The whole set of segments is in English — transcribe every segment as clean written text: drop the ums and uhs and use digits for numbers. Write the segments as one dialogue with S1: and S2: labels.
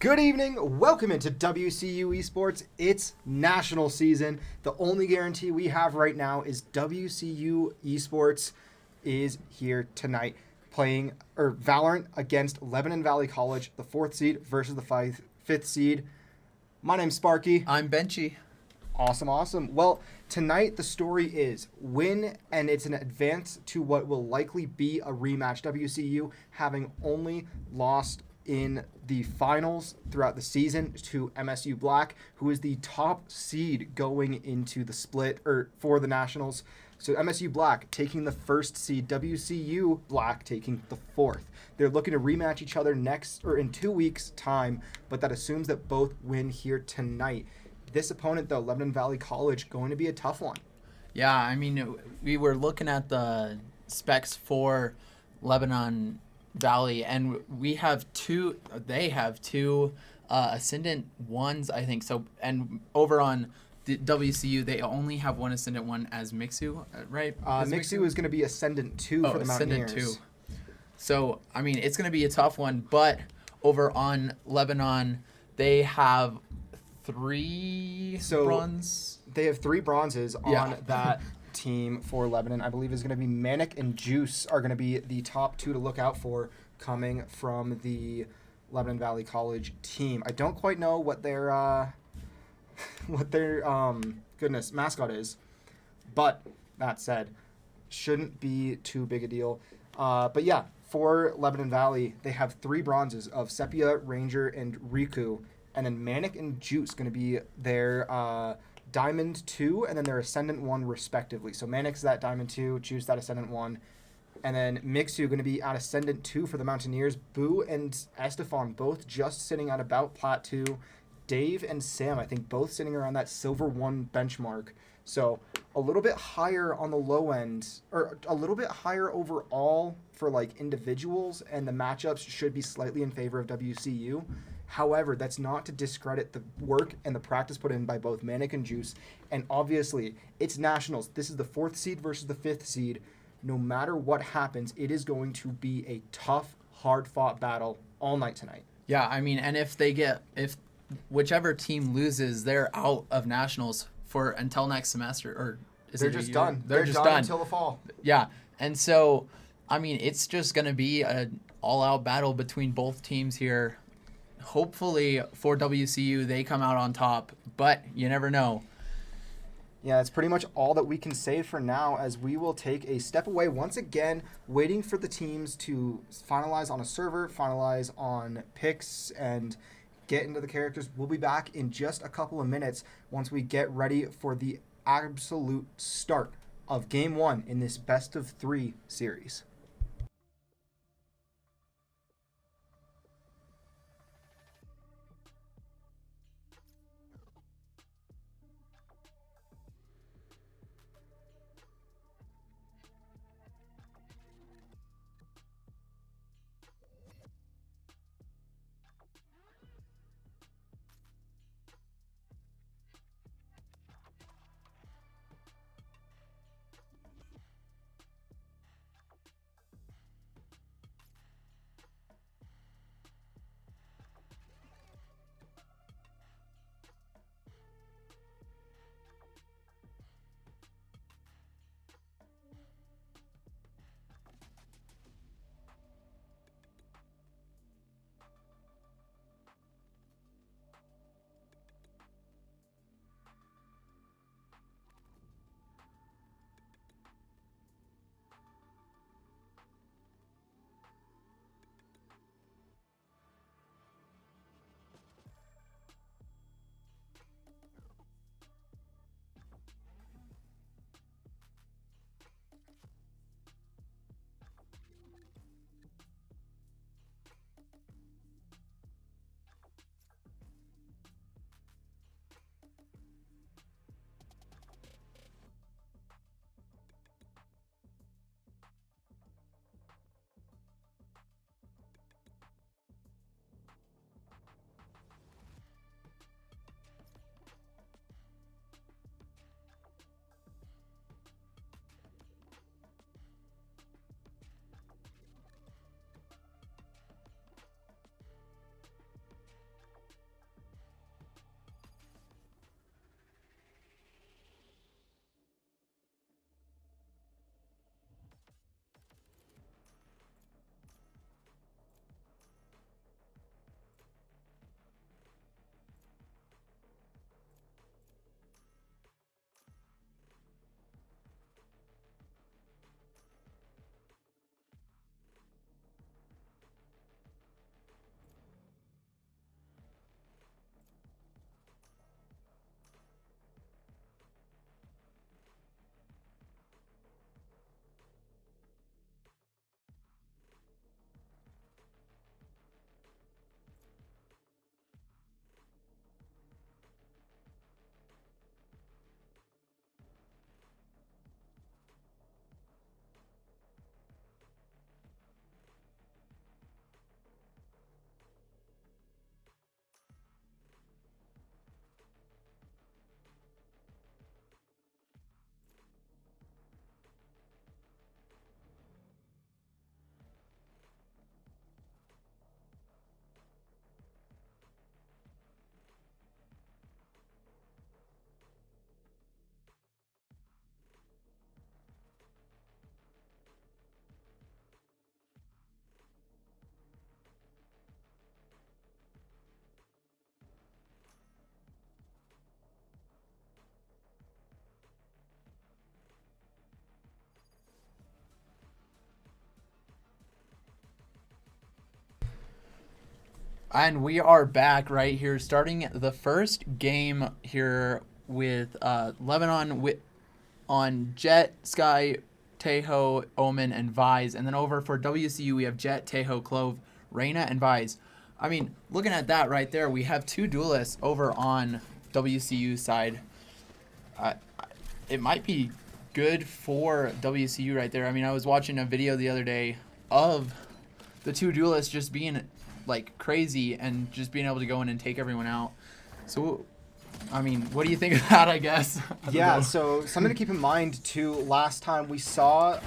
S1: Good evening. Welcome into WCU Esports. It's national season. The only guarantee we have right now is WCU Esports is here tonight playing Valorant against Lebanon Valley College, the 4th seed versus the 5th seed. My name's Sparky.
S2: I'm Benchy.
S1: Awesome. Well, tonight the story is win, and it's an advance to what will likely be a rematch. WCU having only lost in the finals throughout the season to MSU Black, who is the top seed going into the split for the Nationals. So MSU Black taking the 1st seed, WCU Black taking the 4th. They're looking to rematch each other in 2 weeks' time, but that assumes that both win here tonight. This opponent, though, Lebanon Valley College, going to be a tough one.
S2: Yeah, I mean, we were looking at the specs for Lebanon Valley, and they have two Ascendant 1s, I think. So, and over on the WCU, they only have one Ascendant 1 as Mixu, right?
S1: Mixu is going to be Ascendant 2 for the
S2: Ascendant
S1: Mountaineers.
S2: 2. So, I mean, it's going to be a tough one, but over on Lebanon, they have 3 bronze.
S1: They have 3 bronzes on that team for Lebanon. I believe is going to be Manic and Juice are going to be the top 2 to look out for coming from the Lebanon Valley College team. I don't quite know what their mascot is, but that said, shouldn't be too big a deal. But yeah, for Lebanon Valley, they have 3 bronzes of Sepia, Ranger, and Riku, and then Manic and Juice going to be their Diamond 2, and then their Ascendant 1 respectively. So Manic's that Diamond 2, Juice that Ascendant 1, and then Mixu going to be at Ascendant 2 for the Mountaineers. Boo and Estefan both just sitting at about Plat 2. Dave and Sam, I think, both sitting around that Silver 1 benchmark. So a little bit higher on the low end, or a little bit higher overall for like individuals, and the matchups should be slightly in favor of WCU. However, that's not to discredit the work and the practice put in by both Manic and Juice. And obviously, it's nationals. This is the 4th seed versus the 5th seed. No matter what happens, it is going to be a tough, hard-fought battle all night tonight.
S2: Yeah, I mean, and if whichever team loses, they're out of nationals for until next semester, or
S1: they're just done. They're just done until the fall.
S2: Yeah, and so, I mean, it's just going to be an all-out battle between both teams here. Hopefully for WCU, they come out on top, but you never know.
S1: Yeah, that's pretty much all that we can say for now, as we will take a step away once again, waiting for the teams to finalize on a server, finalize on picks, and get into the characters. We'll be back in just a couple of minutes once we get ready for the absolute start of Game 1 in this best-of-3 series.
S2: And we are back right here, starting the first game here with Lebanon on Jet, Sky, Tejo, Omen, and Vise. And then over for WCU, we have Jet, Tejo, Clove, Reyna, and Vise. I mean, looking at that right there, we have 2 duelists over on WCU side. It might be good for WCU right there. I mean, I was watching a video the other day of the 2 duelists just being like crazy and just being able to go in and take everyone out. So, I mean, what do you think of that, I guess?
S1: Yeah, so something to keep in mind, too, last time we saw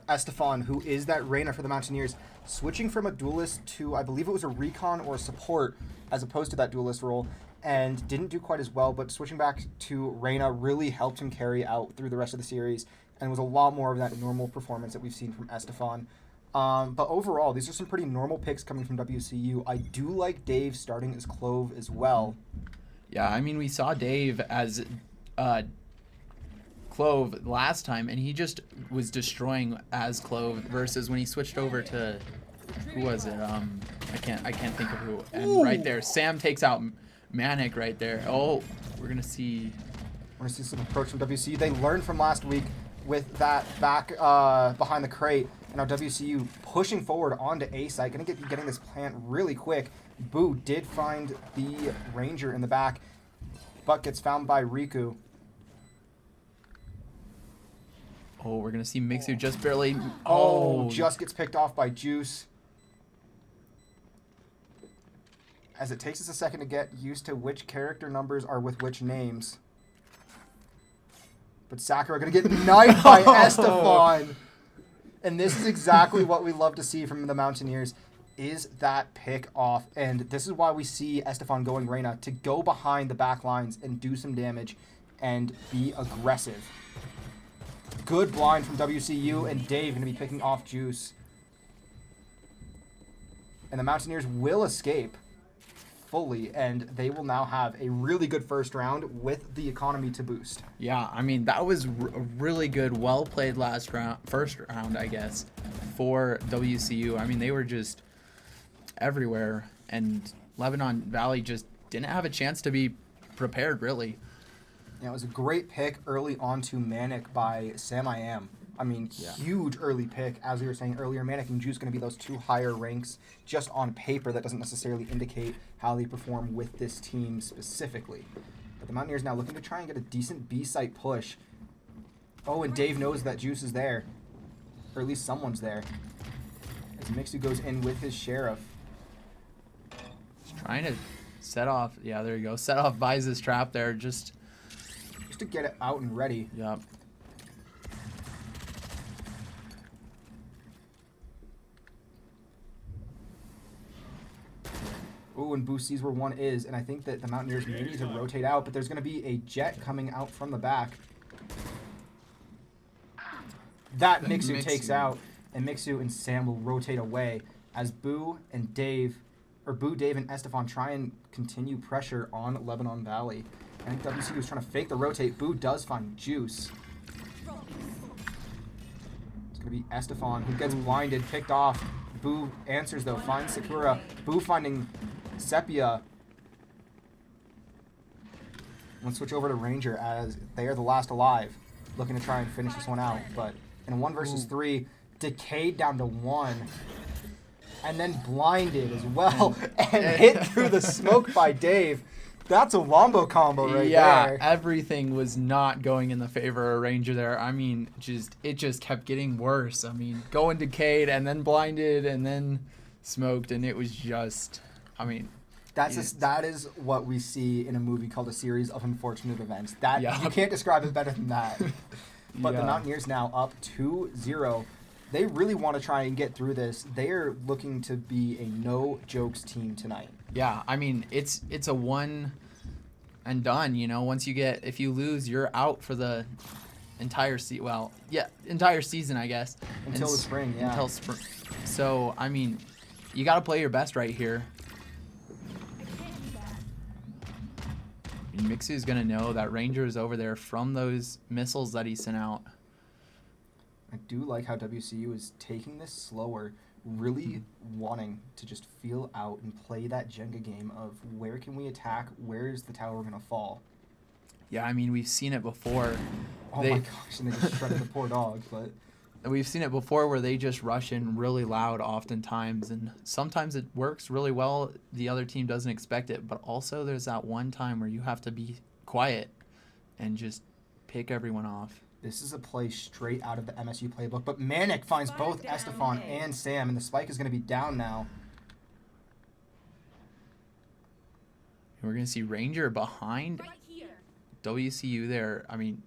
S1: Estefan, who is that Reyna for the Mountaineers, switching from a duelist to, I believe it was a recon or a support, as opposed to that duelist role, and didn't do quite as well, but switching back to Reyna really helped him carry out through the rest of the series, and was a lot more of that normal performance that we've seen from Estefan. But overall, these are some pretty normal picks coming from WCU. I do like Dave starting as Clove as well.
S2: Yeah, I mean, we saw Dave as Clove last time, and he just was destroying as Clove versus when he switched over to, who was it? I can't think of who. And
S1: Ooh.
S2: right there, Sam takes out Manic right there. Oh, we're gonna see.
S1: We're going to see some approach from WCU. They learned from last week with that back behind the crate. And now WCU pushing forward onto A site. Going to get getting this plant really quick. Boo did find the Ranger in the back, but gets found by Riku.
S2: Oh, we're gonna see Mixu just barely.
S1: Just gets picked off by Juice. As it takes us a second to get used to which character numbers are with which names. But Sakura going to get knifed by Estefan. And this is exactly what we love to see from the Mountaineers, is that pick off. And this is why we see Estefan going Reyna, to go behind the back lines and do some damage and be aggressive. Good blind from WCU, and Dave going to be picking off Juice. And the Mountaineers will escape fully, and they will now have a really good first round with the economy to boost.
S2: Yeah, I mean, that was a really good, well-played first round, I guess, for WCU. I mean, they were just everywhere, and Lebanon Valley just didn't have a chance to be prepared, really.
S1: Yeah, it was a great pick early on to Manic by Sam I Am. I mean, huge early pick. As we were saying earlier, Manic and Juice going to be those 2 higher ranks just on paper. That doesn't necessarily indicate how they perform with this team specifically. But the Mountaineers now looking to try and get a decent B-site push. Oh, and Dave knows that Juice is there. Or at least someone's there. As Mixu goes in with his Sheriff.
S2: Just trying to set off. Yeah, there you go. Set off Vise's trap there. Just
S1: to get it out and ready.
S2: Yep.
S1: Ooh, and Boo sees where one is, and I think that the Mountaineers may need to rotate out, but there's going to be a Jet coming out from the back. That Mixu takes out, and Mixu and Sam will rotate away as Boo, Dave, and Estefan try and continue pressure on Lebanon Valley. I think WCU is trying to fake the rotate. Boo does find Juice. It's going to be Estefan who gets blinded, picked off. Boo answers though, finds Sakura. Boo finding Sepia. Let's switch over to Ranger as they are the last alive, looking to try and finish this one out. But in a 1 versus 3, decayed down to 1. And then blinded as well and hit through the smoke by Dave. That's a wombo combo right there.
S2: Yeah, everything was not going in the favor of Ranger there. I mean, it just kept getting worse. I mean, going decayed and then blinded and then smoked, and it was just, I mean.
S1: That is what we see in a movie called A Series of Unfortunate Events.
S2: Yeah.
S1: You can't describe it better than that. But the Mountaineers now up 2-0. They really want to try and get through this. They are looking to be a no-jokes team tonight.
S2: Yeah, I mean, it's a one and done, you know. Once if you lose, you're out for the entire entire season, I guess.
S1: Until the spring, yeah.
S2: Until spring. So, I mean, you got to play your best right here. And Mixu's going to know that Ranger is over there from those missiles that he sent out.
S1: I do like how WCU is taking this slower, really wanting to just feel out and play that Jenga game of where can we attack, where is the tower going to fall.
S2: Yeah, I mean, we've seen it before.
S1: Oh my gosh, and they just shredded the poor dog, but...
S2: We've seen it before where they just rush in really loud oftentimes, and sometimes it works really well. The other team doesn't expect it, but also there's that one time where you have to be quiet and just pick everyone off.
S1: This is a play straight out of the MSU playbook, but NECC finds both Estefan and Sam, and the spike is going to be down now.
S2: We're going to see Ranger behind WCU there. I mean,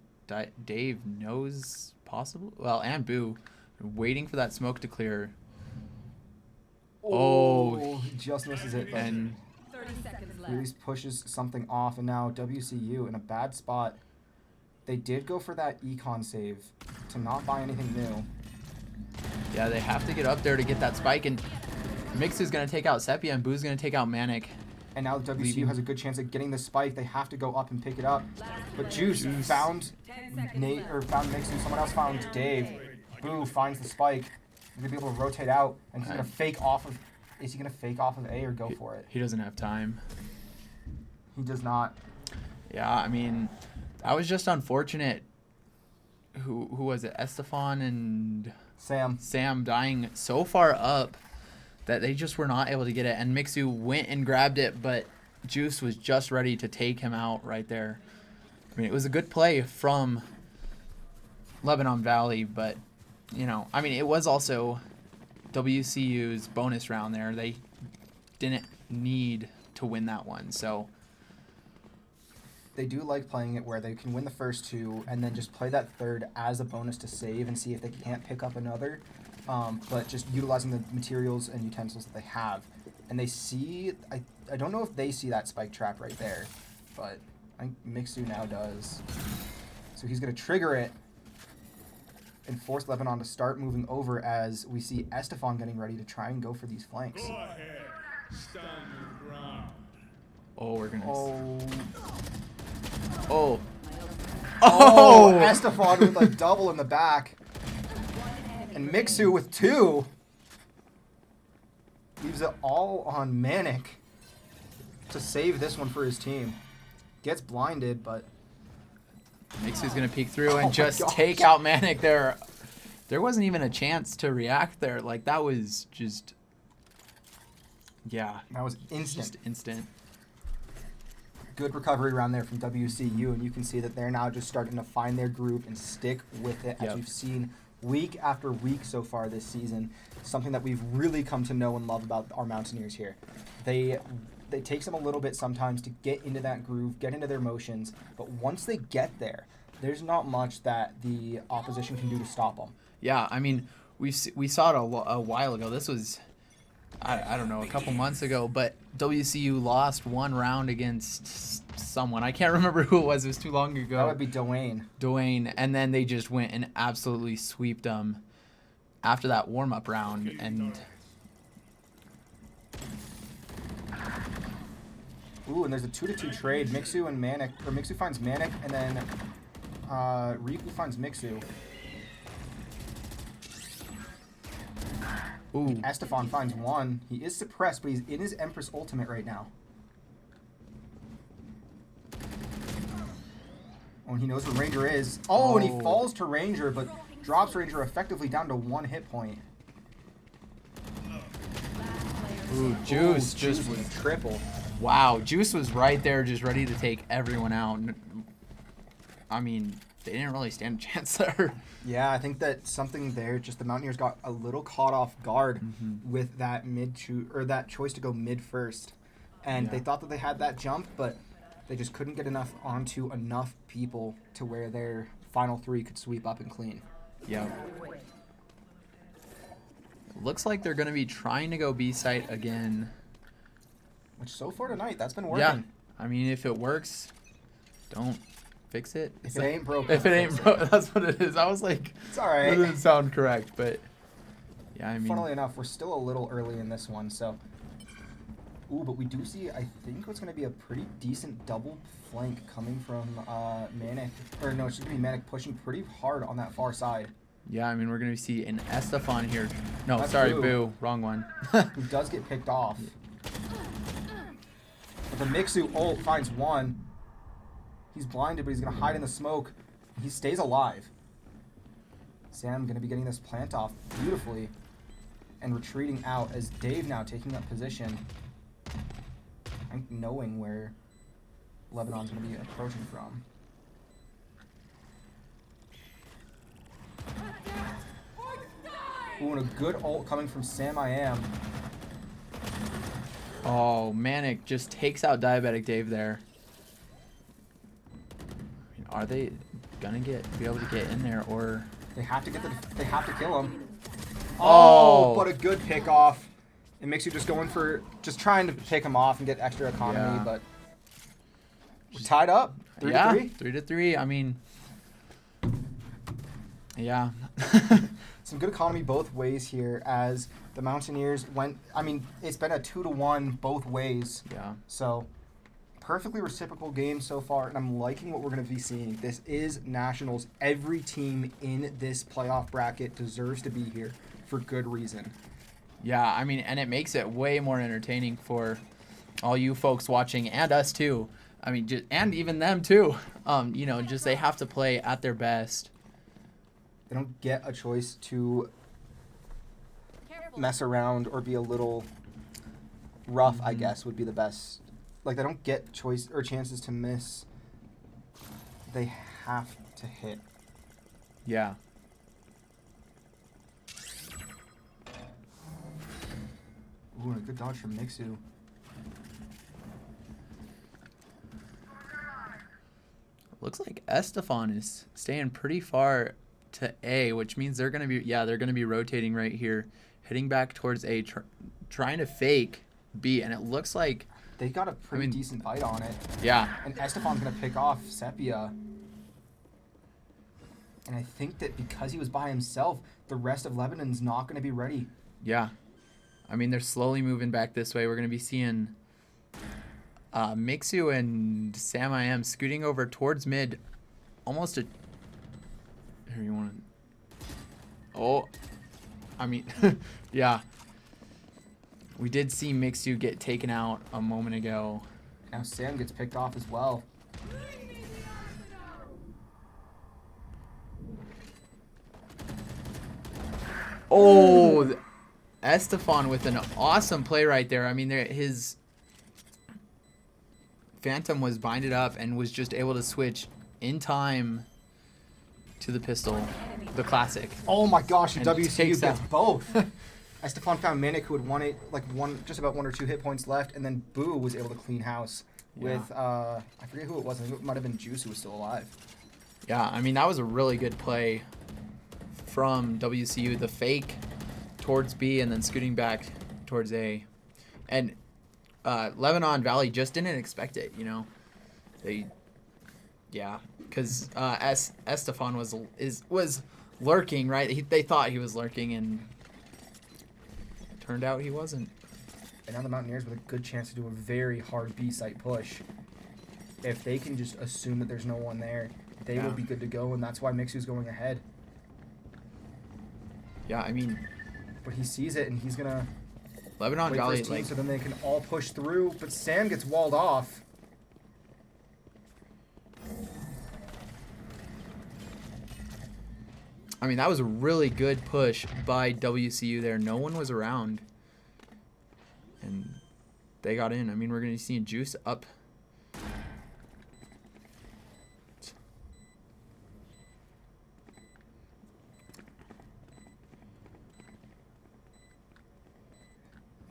S2: Dave knows possible. Well, and Boo waiting for that smoke to clear.
S1: Oh, he just misses it.
S2: And
S3: 30 seconds left.
S1: Really pushes something off, and now WCU in a bad spot. They did go for that econ save to not buy anything new.
S2: Yeah, they have to get up there to get that spike, and Mix is going to take out Sepia, and Boo's going to take out NECC.
S1: And now WCU has a good chance of getting the spike. They have to go up and pick it up. But Juice found Nate, or found Mix, and someone else found Dave. Boo finds the spike. He's going to be able to rotate out, and he's going to fake off of... Is he going to fake off of A or go for it?
S2: He doesn't have time.
S1: He does not.
S2: Yeah, I mean, that was just unfortunate. Who was it? Estefan and... Sam dying so far up that they just were not able to get it. And Mixu went and grabbed it, but Juice was just ready to take him out right there. I mean, it was a good play from Lebanon Valley, but, you know, I mean, it was also WCU's bonus round there. They didn't need to win that one, so...
S1: They do like playing it where they can win the first two and then just play that third as a bonus to save and see if they can't pick up another. But just utilizing the materials and utensils that they have. And they see... I don't know if they see that spike trap right there, but I think Mixu now does. So he's going to trigger it and force Lebanon to start moving over as we see Estefan getting ready to try and go for these flanks.
S4: Go ahead. Stand your ground.
S2: Oh, we're going to...
S1: Oh.
S2: Oh,
S1: Estefan with a double in the back. And Mixu with two. Leaves it all on NECC to save this one for his team. Gets blinded, but...
S2: Mixu's going to peek through and just take out NECC there. There wasn't even a chance to react there. Like, that was just... Yeah.
S1: That was instant.
S2: Just instant.
S1: Good recovery around there from WCU, and you can see that they're now just starting to find their groove and stick with it, as we've seen week after week so far this season. Something that we've really come to know and love about our Mountaineers here. They takes them a little bit sometimes to get into that groove, get into their motions, but once they get there, there's not much that the opposition can do to stop them.
S2: Yeah, I mean, we saw it a while ago. This was... I don't know, a couple months ago, but WCU lost one round against someone. I can't remember who it was. It was too long ago.
S1: That would be Dwayne.
S2: And then they just went and absolutely sweeped them after that warm-up round. And
S1: ooh, and there's a 2-2 trade. Mixu and NECC, or Mixu finds NECC, and then Riku finds Mixu.
S2: ooh,
S1: Estefan finds one. He is suppressed, but he's in his Empress ultimate right now. Oh, and he knows where Ranger is. Oh, and he falls to Ranger, but drops Ranger effectively down to 1 hit point.
S2: ooh, Juice
S1: Juice was a triple.
S2: Wow, Juice was right there just ready to take everyone out. I mean, they didn't really stand a chance there.
S1: Yeah, I think that something there, just the Mountaineers got a little caught off guard with that that choice to go mid first. And they thought that they had that jump, but they just couldn't get enough onto enough people to where their final 3 could sweep up and clean.
S2: Yeah. Looks like they're going to be trying to go B site again.
S1: Which so far tonight, that's been working.
S2: Yeah. I mean, if it works, don't fix it.
S1: If it ain't broke,
S2: If it ain't broke, that's what it is. I was like,
S1: it's all right.
S2: that doesn't sound correct, but yeah, I mean.
S1: Funnily enough, we're still a little early in this one, so. Ooh, but we do see, I think, what's going to be a pretty decent double flank coming from NECC. Or no, it's just going to be NECC pushing pretty hard on that far side.
S2: Yeah, I mean, we're going to see an Estefan here. No,
S1: That's
S2: sorry,
S1: Boo.
S2: Boo. Wrong one.
S1: Who does get picked off. But the Mixu ult finds one. He's blinded, but he's going to hide in the smoke. He stays alive. Sam going to be getting this plant off beautifully and retreating out as Dave now taking up position. I think knowing where Lebanon's going to be approaching from. Ooh, and a good ult coming from Sam I Am.
S2: Oh, Manic just takes out Diabetic Dave there. I mean, are they gonna be able to get in there, or
S1: They have to kill him.
S2: Oh.
S1: But a good pick off. It makes you just trying to pick him off and get extra economy,
S2: Yeah.
S1: but we're tied up. 3-3.
S2: 3-3. I mean, yeah.
S1: Some good economy both ways here as the Mountaineers went. I mean, it's been a 2-1 both ways.
S2: Yeah.
S1: So perfectly reciprocal game so far, and I'm liking what we're going to be seeing. This is Nationals. Every team in this playoff bracket deserves to be here for good reason.
S2: Yeah, I mean, and it makes it way more entertaining for all you folks watching and us too. I mean, and even them too. You know, just they have to play at their best.
S1: They don't get a choice to mess around or be a little rough, I guess, would be the best. Like, they don't get choice or chances to miss. They have to hit.
S2: Yeah.
S1: Ooh, and a good dodge from Mixu.
S2: Looks like Estefan is staying pretty far to A, which means they're gonna be rotating right here, heading back towards A, trying to fake B, and it looks like
S1: They got a pretty decent bite on it.
S2: yeah.
S1: And Estefan's going to pick off Sepia. And I think that because he was by himself, the rest of Lebanon's not going to be ready.
S2: Yeah. I mean, they're slowly moving back this way. We're going to be seeing Mixu and Sam I Am scooting over towards mid. Almost a... Here, you want to... Oh. I mean, yeah. We did see Mixu get taken out a moment ago.
S1: Now Sam gets picked off as well.
S2: Oh, Estefan with an awesome play right there. I mean, his Phantom was binded up and was just able to switch in time to the pistol, the classic.
S1: Oh my gosh,
S2: And
S1: WCU
S2: takes
S1: gets
S2: out-
S1: both. Estefan found Manic, who had just about 1 or 2 hit points left, and then Boo was able to clean house with, I forget who it was. I think it might have been Juice who was still alive.
S2: Yeah, I mean, that was a really good play from WCU. The fake towards B and then scooting back towards A. And Lebanon Valley just didn't expect it, you know. Because Estefan was lurking, right? They thought he was lurking, and turned out he wasn't.
S1: And now the Mountaineers with a good chance to do a very hard B site push. If they can just assume that there's no one there, they will be good to go, and that's why Mixu's going ahead.
S2: Yeah, I mean,
S1: But he sees it, and he's going to
S2: Lebanon
S1: wait for
S2: Valley,
S1: his team
S2: like,
S1: so then they can all push through. But Sam gets walled off.
S2: I mean, that was a really good push by WCU there. No one was around. And they got in. I mean, we're going to be seeing Juice up.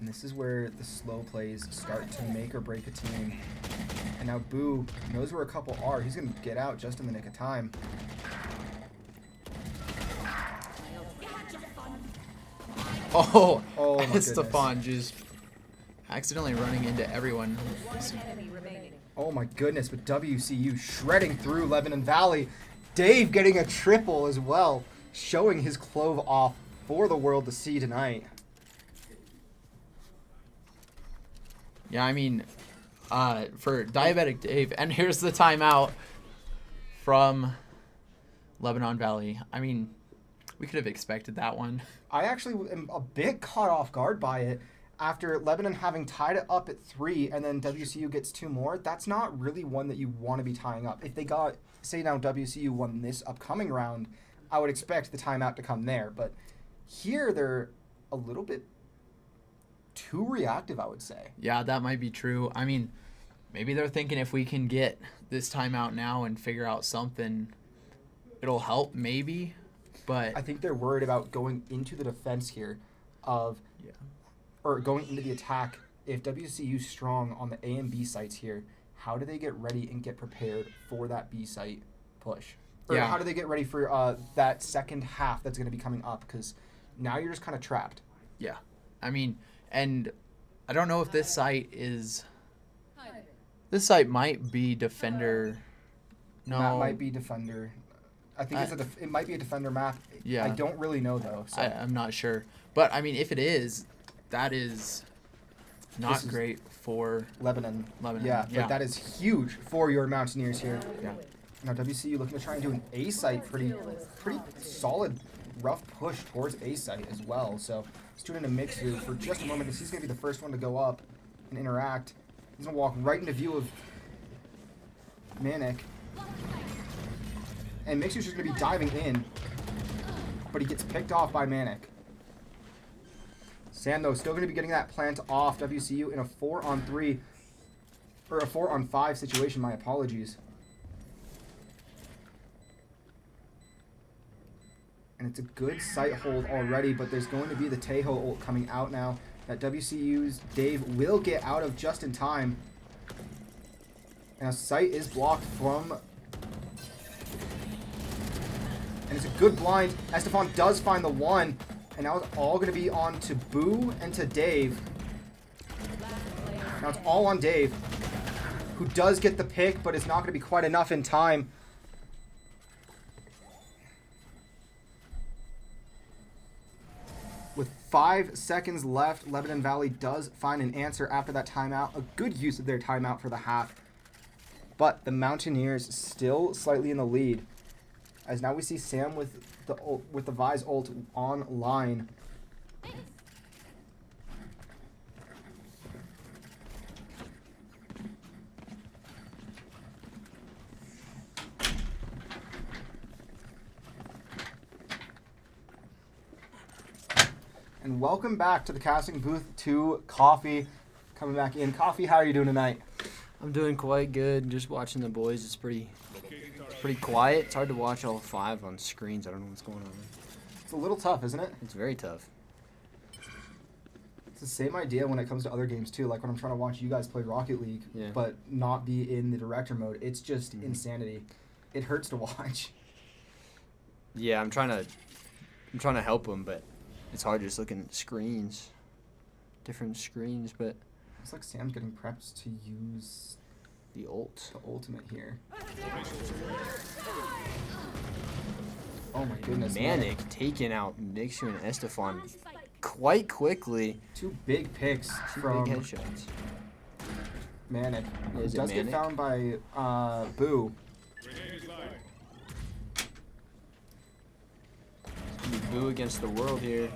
S1: And this is where the slow plays start to make or break a team. And now Boo knows where a couple are. He's going to get out just in the nick of time.
S2: Oh,
S1: Oh, my
S2: Estefan just accidentally running into everyone.
S1: Oh my goodness, but WCU shredding through Lebanon Valley. Dave getting a triple as well, showing his clove off for the world to see tonight.
S2: Yeah, I mean, for Diabetic Dave, and here's the timeout from Lebanon Valley. I mean, We could have expected that one.
S1: I actually am a bit caught off guard by it. After Lebanon having tied it up at 3 and then WCU gets 2 more, that's not really one that you want to be tying up. If they got, say now WCU won this upcoming round, I would expect the timeout to come there. But here they're a little bit too reactive, I would say.
S2: Yeah, that might be true. I mean, maybe they're thinking if we can get this timeout now and figure out something, it'll help maybe. But
S1: I think they're worried about going into the defense here of or going into the attack. If WCU's strong on the A and B sites here, how do they get ready and get prepared for that B site push? Or
S2: Yeah.
S1: how do they get ready for that second half that's going to be coming up? Because now you're just kind of trapped.
S2: yeah, I mean, and I don't know if this site might be defender. No,
S1: That might be defender. I think it might be a defender map.
S2: Yeah.
S1: I don't really know though. So.
S2: I'm not sure. But I mean, if it is, that is not
S1: This is
S2: great for
S1: Lebanon.
S2: Lebanon.
S1: Yeah,
S2: Yeah.
S1: but that is huge for your Mountaineers here.
S2: Yeah.
S1: Now WCU looking to try and do an A site, pretty solid, rough push towards A site as well. So he's doing a mix here for just a moment. He's going to be the first one to go up and interact. He's going to walk right into view of NECC. And Mixer's just going to be diving in, but he gets picked off by NECC. Sam, though, still going to be getting that plant off WCU in a 4-on-3, or a 4-on-5 situation, my apologies. And it's a good sight hold already, but there's going to be the Tejo ult coming out now that WCU's Dave will get out of just in time. Now, sight is blocked from... And it's a good blind. Estefan does find the one. And now it's all going to be on to Boo and to Dave. Now it's all on Dave, who does get the pick, but it's not going to be quite enough in time. With 5 seconds left, Lebanon Valley does find an answer after that timeout. A good use of their timeout for the half. But the Mountaineers still slightly in the lead. As now we see Sam with the Vise ult online. And welcome back to the casting booth to Coffee. Coming back in. Coffee, how are you doing tonight?
S3: I'm doing quite good. Just watching the boys. It's pretty quiet. It's hard to watch all 5 on screens. I don't know what's going on.
S1: It's a little tough, isn't it?
S3: It's very tough.
S1: It's the same idea when it comes to other games too. Like when I'm trying to watch you guys play Rocket League,
S3: Yeah.
S1: but not be in the director mode. It's just insanity. It hurts to watch.
S3: Yeah, I'm trying to help them, but it's hard just looking at screens, different screens. But
S1: It's like Sam's getting prepped to use
S3: the ult.
S1: the ultimate here. Oh my goodness.
S3: NECC taking out Mixer and Estefan quite quickly.
S1: 2 big picks
S3: 2
S1: from
S3: big headshots.
S1: Manic.
S3: Yeah,
S1: It
S3: is it
S1: does get
S3: Manic?
S1: found by Boo.
S3: Boo against the world here.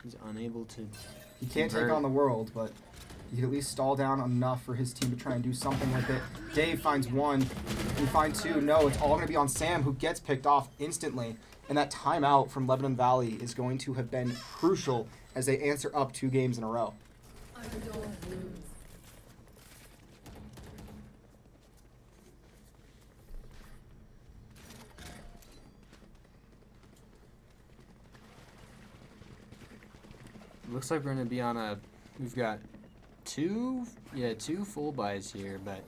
S3: He's unable to.
S1: He can't take
S3: Convert.
S1: on the world, but he can at least stall down enough for his team to try and do something with it. Dave finds 1. He finds 2. No, it's all going to be on Sam, who gets picked off instantly. And that timeout from Lebanon Valley is going to have been crucial as they answer up 2 games in a row.
S3: Looks like we're gonna be on a. We've got 2 full buys here, but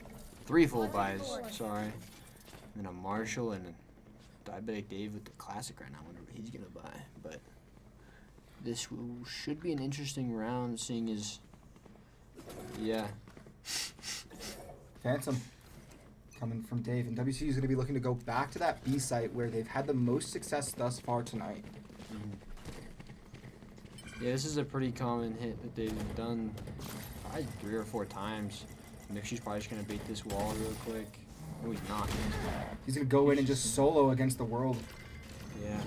S3: 3 full buys. Sorry, and then a Marshall and a Diabetic Dave with the classic right now. I wonder what he's gonna buy, but this should be an interesting round, seeing as
S1: Phantom coming from Dave. And WCU is going to be looking to go back to that B site where they've had the most success thus far tonight.
S3: Yeah, this is a pretty common hit that they've done probably 3 or 4 times. Mixer's probably just gonna bait this wall real quick. No, he's not.
S1: He's going to go in and just solo against the world.
S3: Yeah.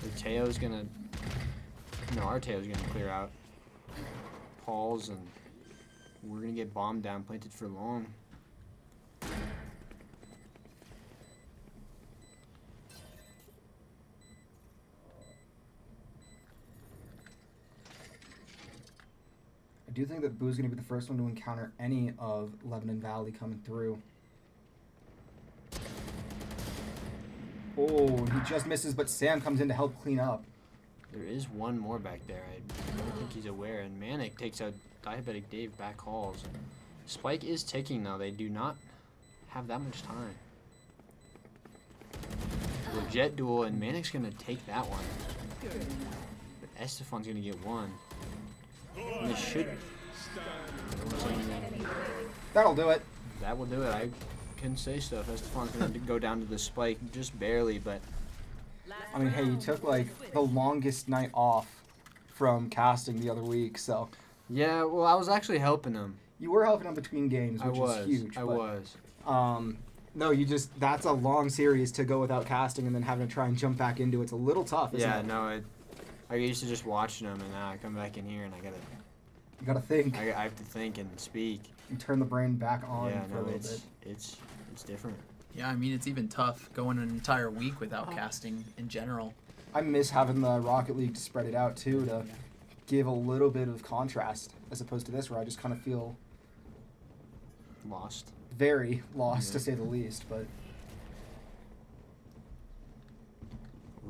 S3: Teo's gonna. No, our Teo's gonna clear out. Paul's, and we're gonna get bombed down, planted for long.
S1: I do think that Boo's going to be the first one to encounter any of Lebanon Valley coming through. Oh, and he just misses, but Sam comes in to help clean up.
S3: There is one more back there. I don't think he's aware. And Manic takes out Diabetic Dave back halls. Spike is ticking, though. They do not have that much time. The jet duel, and Manic's going to take that one. But Estefan's going to get one. And this should...
S1: That'll do it.
S3: That will do it. I couldn't say so. Estefan's going to go down to the Spike just barely, but...
S1: I mean, hey, you took, like, the longest night off from casting the other week, so...
S3: Yeah, well, I was actually helping him.
S1: You were helping him between games, which is huge.
S3: I was.
S1: No, that's a long series to go without casting and then having to try and jump back into. It's a little tough, isn't it?
S3: No, I used to just watching them, and now I come back in here and I gotta...
S1: You gotta think.
S3: I have to think and speak.
S1: You turn the brain back on
S3: Yeah,
S1: for a
S3: no,
S1: little bit.
S3: it's different.
S2: Yeah, I mean, it's even tough going an entire week without casting in general.
S1: I miss having the Rocket League to spread it out, too, to give a little bit of contrast, as opposed to this, where I just kind of feel...
S3: Lost.
S1: Very lost, to say the least, but...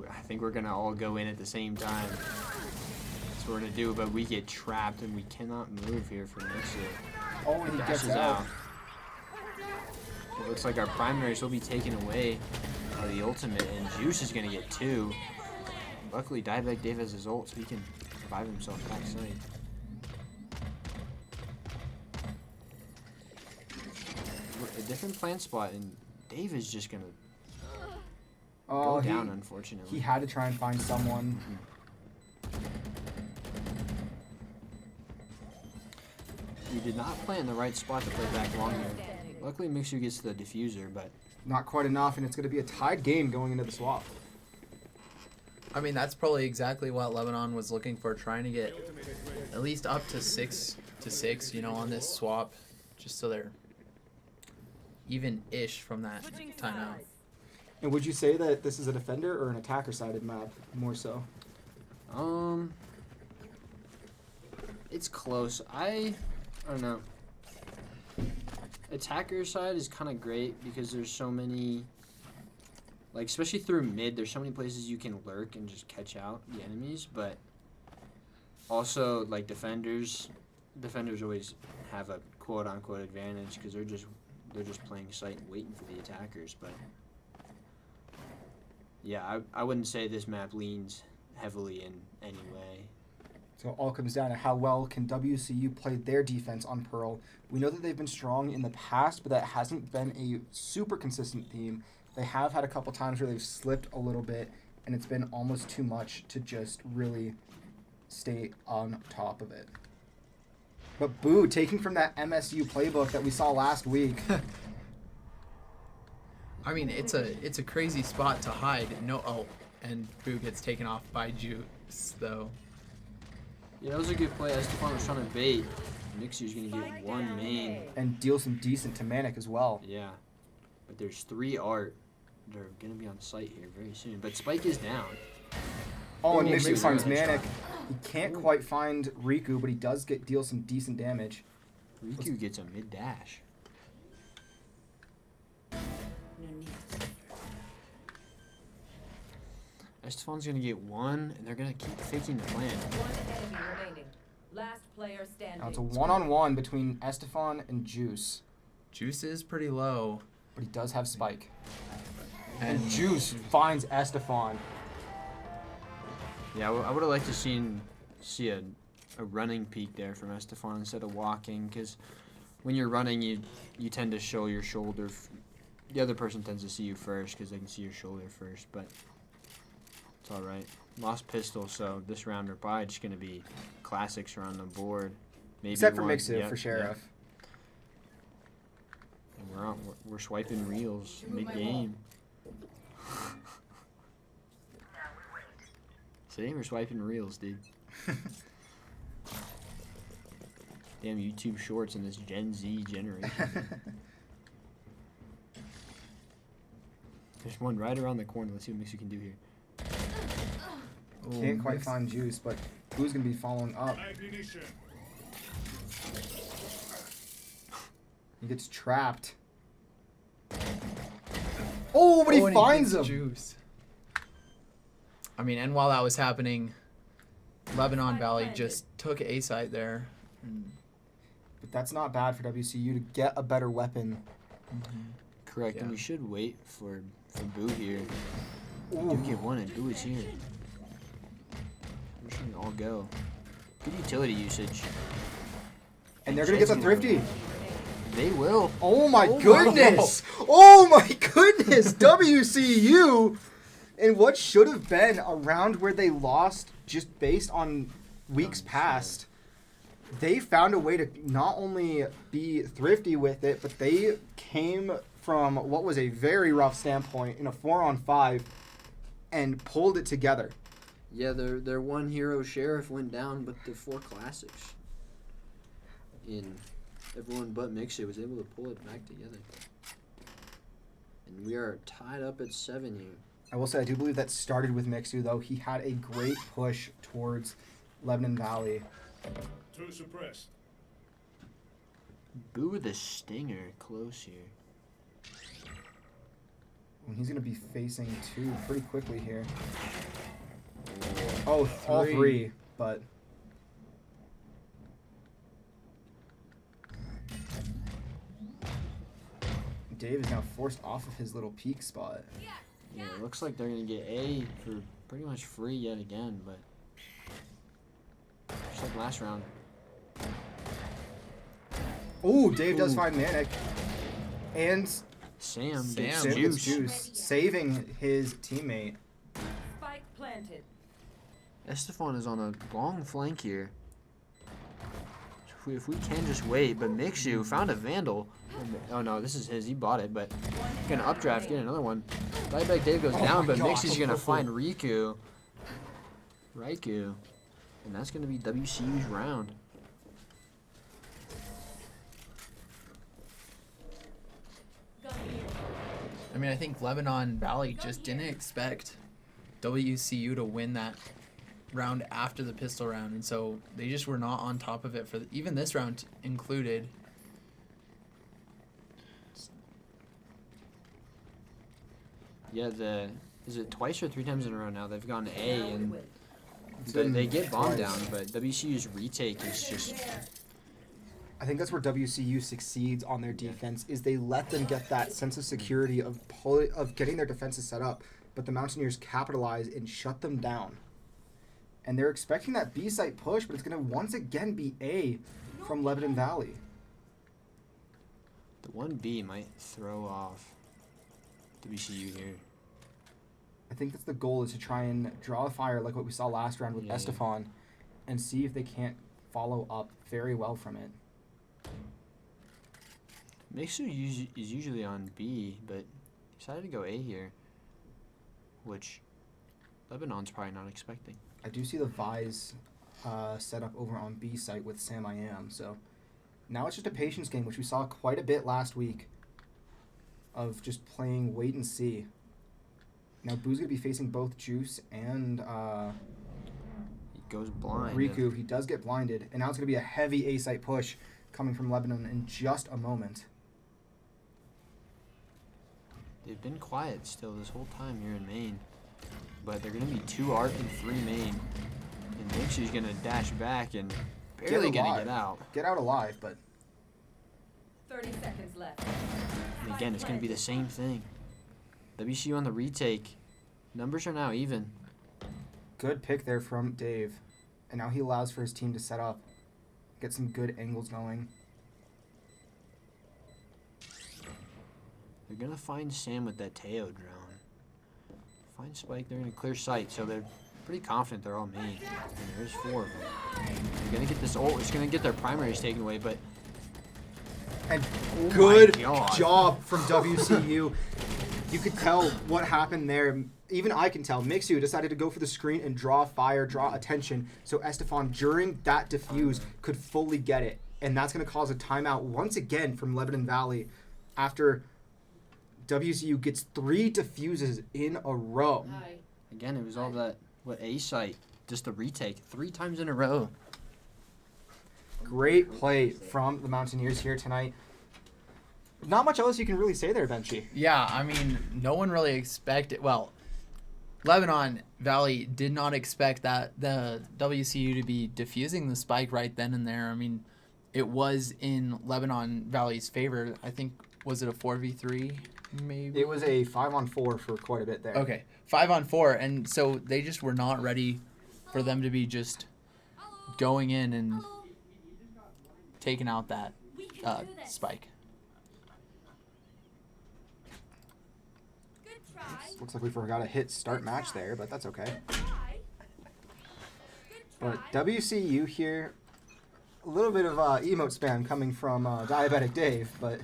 S3: I think we're gonna all go in at the same time. That's what we're gonna do, but we get trapped and we cannot move here for next year.
S1: Oh, and he
S3: Dashes
S1: gets out.
S3: It looks like our primaries will be taken away by the ultimate, and Juice is gonna get 2. Luckily, Diabetic Dave has his ult, so he can revive himself backside. A different plant spot, and Dave is just gonna go down, unfortunately.
S1: He had to try and find someone.
S3: We did not plant in the right spot to play back long here. Luckily, Mixu gets the diffuser, but
S1: Not quite enough, and it's going to be a tied game going into the swap.
S2: I mean, that's probably exactly what Lebanon was looking for, trying to get at least up to 6-6, you know, on this swap, just so they're even-ish from that timeout.
S1: And would you say that this is a defender or an attacker-sided map, more so?
S3: It's close. I don't know. Attacker side is kind of great because there's so many, like, especially through mid, there's so many places you can lurk and just catch out the enemies, but also, like, defenders always have a quote-unquote advantage because they're just playing sight and waiting for the attackers, but yeah, I wouldn't say this map leans heavily in any way.
S1: So it all comes down to how well can WCU play their defense on Pearl. We know that they've been strong in the past, but that hasn't been a super consistent theme. They have had a couple times where they've slipped a little bit, and it's been almost too much to just really stay on top of it. But Boo, taking from that MSU playbook that we saw last week.
S2: I mean, it's a crazy spot to hide. And Boo gets taken off by Juice, though.
S3: Yeah, that was a good play. Estefan was trying to bait. Mixer's going to get one main.
S1: And deal some decent to Manic as well.
S3: Yeah. But there's 3 art. They're going to be on site here very soon. But Spike is down.
S1: Oh, and
S3: Mixu
S1: Mixu finds
S3: really
S1: Manic.
S3: trying.
S1: He can't quite find Riku, but he does deal some decent damage.
S3: Riku gets a mid dash. Estefan's going to get 1, and they're going to keep faking the plan.
S5: One enemy remaining. Last player standing.
S1: Now it's a one-on-one between Estefan and Juice,
S2: Juice is pretty low.
S1: but he does have Spike.
S2: And
S1: And Juice finds Estefan.
S3: Yeah, I would have liked to see a running peak there from Estefan instead of walking, because when you're running, you tend to show your shoulder. The other person tends to see you first because they can see your shoulder first, but it's all right. Lost pistol, so this round we're probably just going to be classics around the board. Maybe
S1: Except for
S3: one-
S1: Mixu
S3: yep,
S1: for Sheriff.
S3: yep. And we're swiping reels mid-game. See, we're swiping reels, dude. Damn YouTube Shorts in this Gen Z generation. There's one right around the corner. Let's see what Mixu can do here.
S1: Can't quite find Juice, but who's going to be following up?
S4: Ignition.
S1: He gets trapped. Oh, but he
S2: and
S1: finds
S2: gets
S1: him.
S2: Juice. I mean, and while that was happening, Lebanon Valley just took A site there.
S1: But that's not bad for WCU to get a better weapon.
S3: Correct, and
S2: Yeah.
S3: we should wait for Boo here. We
S1: Ooh.
S3: do get one, and Boo is here. We should all go. Good utility usage.
S1: And they're going to get the Thrifty.
S3: They will.
S1: Oh my
S3: Oh my
S1: goodness! Oh my goodness! WCU in what should have been a round where they lost just based on weeks past. They found a way to not only be thrifty with it, but they came from what was a very rough standpoint in a 4-on-5 and pulled it together.
S6: Yeah, their one hero sheriff went down, but the 4 classics. And everyone but Mixu was able to pull it back together. And we are tied up at 7 here.
S1: I will say I do believe that started with Mixu, though. He had a great push towards Lebanon Valley.
S4: Two suppressed.
S3: Boo with a stinger close here.
S1: And he's going to be facing 2 pretty quickly here. Oh, all 3, but... Dave is now forced off of his little peak spot.
S3: Yeah, it looks like they're going to get A for pretty much free yet again, but just like last round.
S1: Oh, Dave does
S3: Ooh.
S1: find Manic. And
S3: Sam
S2: Sam
S3: gets
S1: Sam gets
S3: juice.
S1: Juice, saving his teammate.
S5: Spike planted.
S3: Estefan is on a long flank here. If we can just wait, but Mixu found a Vandal. Oh no, this is his. He bought it, but gonna updraft, get another one. Dieback Dave goes
S1: Oh
S3: down,
S1: my
S3: but
S1: gosh.
S3: Mixu's gonna find Raikou, and that's gonna be WCU's round.
S2: I mean, I think Lebanon Valley just didn't expect WCU to win that round after the pistol round, and so they just were not on top of it for even this round included.
S3: Yeah, is it twice or 3 times in a row now they've gone A and
S1: been
S3: they get bombed
S1: twice.
S3: down, but WCU's retake is just
S1: I think that's where WCU succeeds on their defense is they let them get that sense of security of getting their defenses set up, but the Mountaineers capitalize and shut them down. And they're expecting that B site push, but it's going to once again be A from Lebanon Valley.
S3: the 1B might throw off WCU here.
S1: I think that's the goal is to try and draw a fire like what we saw last round with
S3: Yeah.
S1: Estefan and see if they can't follow up very well from it.
S3: Mixu is usually on B, but decided to go A here, which Lebanon's probably not expecting.
S1: I do see the Vise set up over on B site with Sam I Am, so now it's just a patience game, which we saw quite a bit last week of just playing wait and see. Now Boo's going to be facing both Juice and
S3: He goes blind.
S1: Raikou. He does get blinded, and now it's going to be a heavy A site push coming from Lebanon in just a moment.
S3: They've been quiet still this whole time here in Maine, but they're going to be 2 ARC and 3 main, and Mixu's going to dash back and barely going to
S1: alive.
S3: get out.
S1: Get out alive, but
S5: 30 seconds left.
S3: And again, it's going to be the same thing. WCU on the retake. Numbers are now even.
S1: good pick there from Dave. And now he allows for his team to set up, get some good angles going.
S3: They're going to find Sam with that Teo drone. Find Spike, they're going to clear sight, so they're pretty confident they're all main. And there's 4 of them. They're going to get this ult, it's going to get their primaries taken away, but
S1: And
S3: oh
S1: good
S3: my God.
S1: job from WCU. You could tell what happened there. even I can tell, Mixu decided to go for the screen and draw fire, draw attention, so Estefan, during that defuse, could fully get it. And that's going to cause a timeout once again from Lebanon Valley after WCU gets 3 defuses in a row.
S3: Again, it was all that, A site, just a retake 3 times in a row.
S1: Great play from the Mountaineers here tonight. Not much else you can really say there, Benchy.
S2: Yeah, I mean, no one really expected. Well, Lebanon Valley did not expect that the WCU to be diffusing the spike right then and there. I mean, it was in Lebanon Valley's favor. I think, was it a 4v3 maybe?
S1: It was a 5-on-4 for quite a bit there.
S2: Okay, 5-on-4, and so they just were not ready for them to be just going in and taking out that spike.
S1: Looks like we forgot to hit start match there, but that's okay. But WCU here, a little bit of emote spam coming from Diabetic Dave, but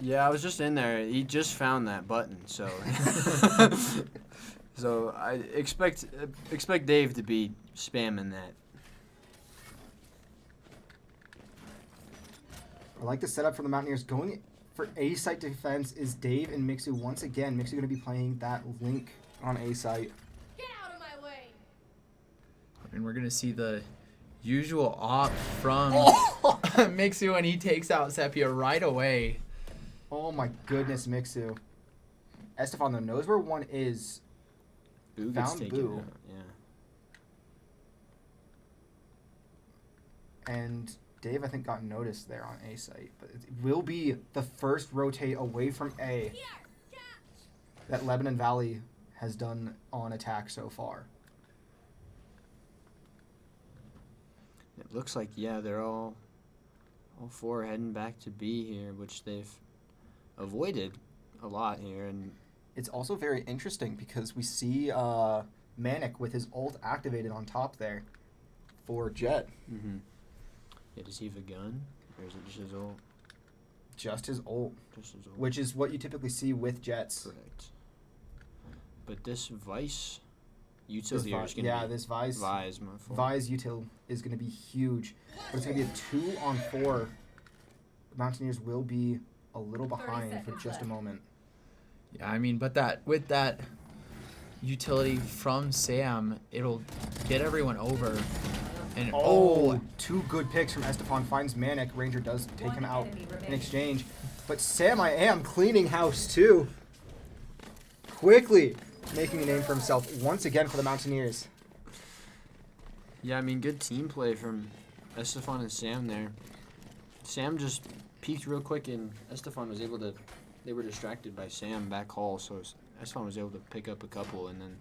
S3: Yeah, I was just in there. He just found that button, so so I expect Dave to be spamming that.
S1: I like the setup for the Mountaineers. Going for A-site defense is Dave and Mixu once again. Mixu going to be playing that Link on A-site.
S5: Get out of my way.
S2: And we're going to see the usual op from Mixu, and he takes out Sepia right away.
S1: Oh my goodness, Mixu. Estefan though knows where one is.
S3: Boo gets
S1: Found
S3: taken
S1: Boo.
S3: out, yeah.
S1: And Dave, I think, got noticed there on A site, but it will be the first rotate away from A that Lebanon Valley has done on attack so far.
S3: It looks like, yeah, they're all 4 heading back to B here, which they've avoided a lot here. And
S1: It's also very interesting because we see Manic with his ult activated on top there for Jet.
S3: yeah, does he have a gun, or is it just his ult?
S1: Just his ult,
S3: Just his ult.
S1: which is what you typically see with Jets.
S3: Correct. But this Vice util
S1: This
S3: here
S1: Vi-
S3: is going to
S1: yeah,
S3: be
S1: this Vice
S3: my fault.
S1: Vi's util is going to be huge, but it's going to be a 2-on-4. The Mountaineers will be a little
S5: 30
S1: behind for
S5: seconds
S1: just a
S5: left.
S1: moment.
S2: Yeah, I mean, but with that utility from Sam, it'll get everyone over. And
S1: Oh, 2 good picks from Estefan. Finds Manic. Ranger does take him out in exchange. But Sam I am cleaning house too. Quickly making a name for himself once again for the Mountaineers.
S3: Yeah, I mean, good team play from Estefan and Sam there. Sam just peeked real quick, and Estefan was able to. They were distracted by Sam back hall, so Estefan was able to pick up a couple, and then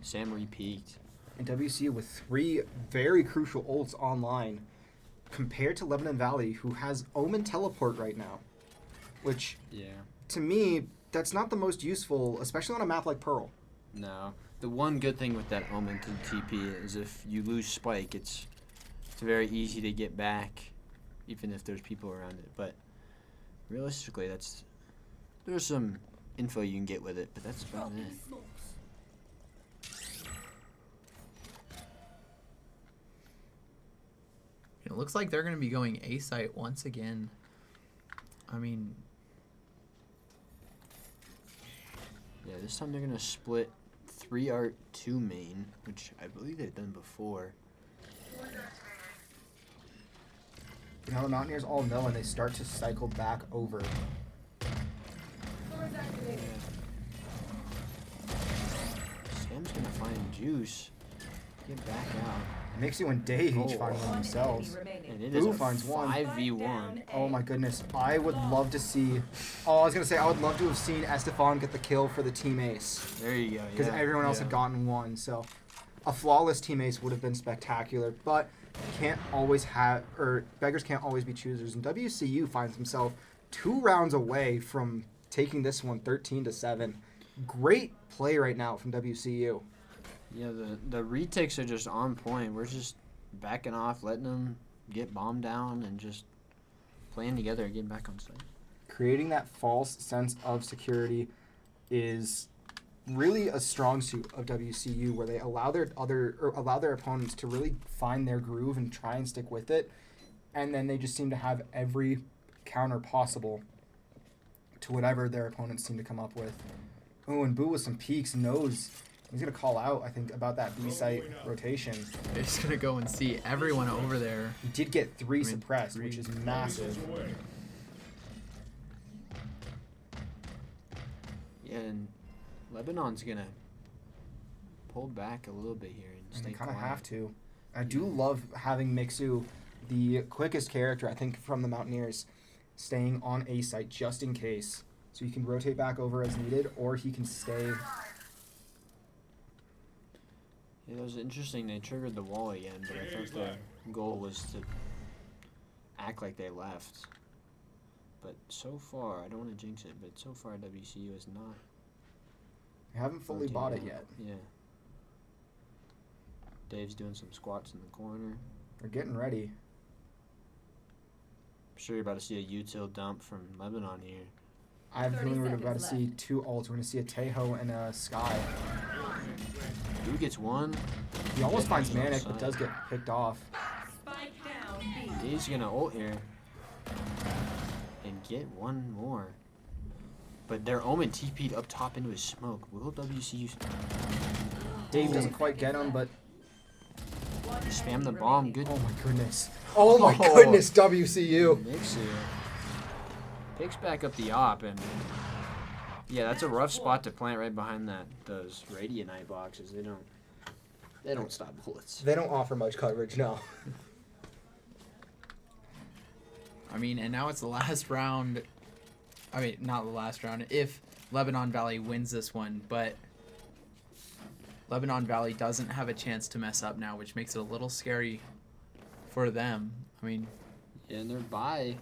S3: Sam re-peeked.
S1: And WCU with 3 very crucial ults online compared to Lebanon Valley, who has Omen Teleport right now. Which,
S3: Yeah.
S1: to me, that's not the most useful, especially on a map like Pearl.
S3: No. The one good thing with that Omen TP is if you lose Spike, it's very easy to get back, even if there's people around it. But realistically, there's some info you can get with it, but that's about it.
S2: it looks like they're going to be going A site once again. I mean,
S3: Yeah, this time they're gonna split 3 art 2 main, which I believe they've done before.
S1: You know, the Mountaineers all know, and they start to cycle back over.
S3: Sam's gonna find Juice. Get back out.
S1: Mixie and Dave each
S3: Oh.
S1: find one themselves.
S3: And it is
S1: Boo
S3: a
S1: finds one.
S3: 5v1.
S1: Oh my goodness. I would love to see... Oh, I was going to say, I would love to have seen Estefan get the kill for the team ace.
S3: There you go.
S1: Because
S3: yeah.
S1: everyone else had gotten one. So a flawless team ace would have been spectacular. But can't always have... Or beggars can't always be choosers. And WCU finds himself 2 rounds away from taking this one 13-7. Great play right now from WCU.
S3: Yeah, the retakes are just on point. We're just backing off, letting them get bombed down, and just playing together and getting back on site.
S1: Creating that false sense of security is really a strong suit of WCU, where they allow their opponents to really find their groove and try and stick with it, and then they just seem to have every counter possible to whatever their opponents seem to come up with. Oh, and Boo with some peeks knows he's gonna call out, I think, about that B site rotation.
S2: They're just gonna go and see everyone over there.
S1: He did get three suppressed, which is massive.
S3: Yeah, and Lebanon's gonna pull back a little bit here and
S1: And
S3: stay
S1: they kind of
S3: quiet.
S1: have to. I do love having Mixu, the quickest character, I think, from the Mountaineers, staying on A site just in case. So he can rotate back over as needed, or he can stay.
S3: Yeah, it was interesting. They triggered the wall again, but I thought the goal was to act like they left. But so far, I don't want to jinx it, but so far WCU is not.
S1: They haven't fully bought it yet.
S3: Yeah. Dave's doing some squats in the corner.
S1: They're getting ready.
S3: I'm sure you're about to see a util dump from Lebanon here.
S1: I have a
S5: 30
S1: feeling we're about to
S5: seconds
S1: see two ults. We're going to see a Teho and a Sky.
S3: Who gets one?
S1: He almost
S3: Yeah,
S1: finds
S3: he's
S1: Manic,
S3: outside.
S1: but does get picked off.
S5: Spike down B.
S3: Dave's gonna ult here and get one more. But their Omen TP'd up top into his smoke. Will WCU
S1: Dave doesn't quite get him, but
S3: spam the bomb? Good.
S1: oh my goodness. Oh my
S3: Oh.
S1: goodness, WCU.
S3: Mixu picks back up the op, and yeah, that's a rough spot to plant right behind those Radianite boxes. They don't stop bullets.
S1: They don't offer much coverage, no.
S2: I mean, and now it's the last round. I mean, not the last round. If Lebanon Valley wins this one, but Lebanon Valley doesn't have a chance to mess up now, which makes it a little scary for them. I mean,
S3: Yeah, and they're by.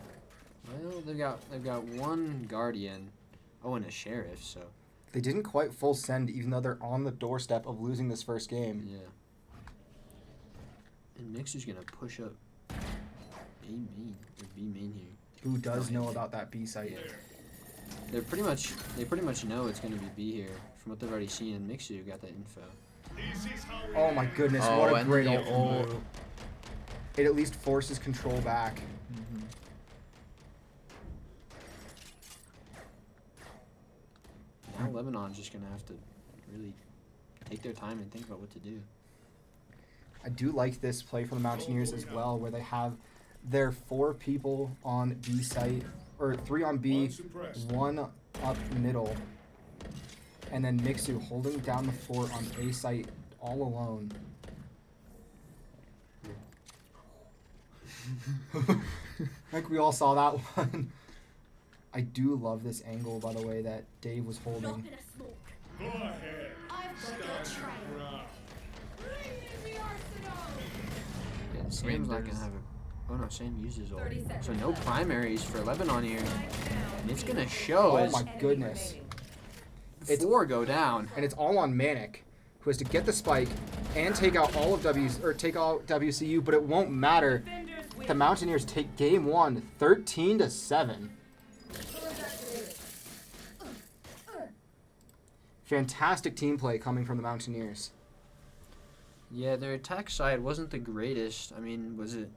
S3: Well, they've got one Guardian. Oh, and a Sheriff. So
S1: They didn't quite full send, even though they're on the doorstep of losing this first game.
S3: yeah. And Mixer's gonna push up A main or B main here.
S1: Who does know about that B site?
S3: They pretty much know it's gonna be B here from what they've already seen. And Mixer got that info.
S1: Oh my goodness,
S2: Oh,
S1: what a
S2: and
S1: great
S2: the
S1: ult from
S2: ult.
S1: Boo. It at least forces control back.
S3: Now Lebanon's just gonna have to really take their time and think about what to do.
S1: I do like this play from the Mountaineers as well, where they have their 4 people on B site, or 3 on B, 1 up middle, and then Mixu holding down the fort on A site all alone. I think we all saw that one. I do love this angle, by the way, that Dave was holding.
S4: Go ahead.
S3: Yeah, Sam's not gonna have a. Oh no, Sam uses ult.
S5: 30 seconds
S3: So no
S5: left.
S3: primaries for Lebanon here,
S5: Spike down
S3: and it's
S5: B.
S3: gonna show
S1: Oh
S3: as
S1: my goodness. It's-
S3: 4 go down.
S1: And it's all on Manic, who has to get the spike and take out all of WCU, but it won't matter.
S5: Defenders win.
S1: The Mountaineers take game 1, 13-7. Fantastic team play coming from the Mountaineers.
S3: Yeah, their attack side wasn't the greatest. I mean, was it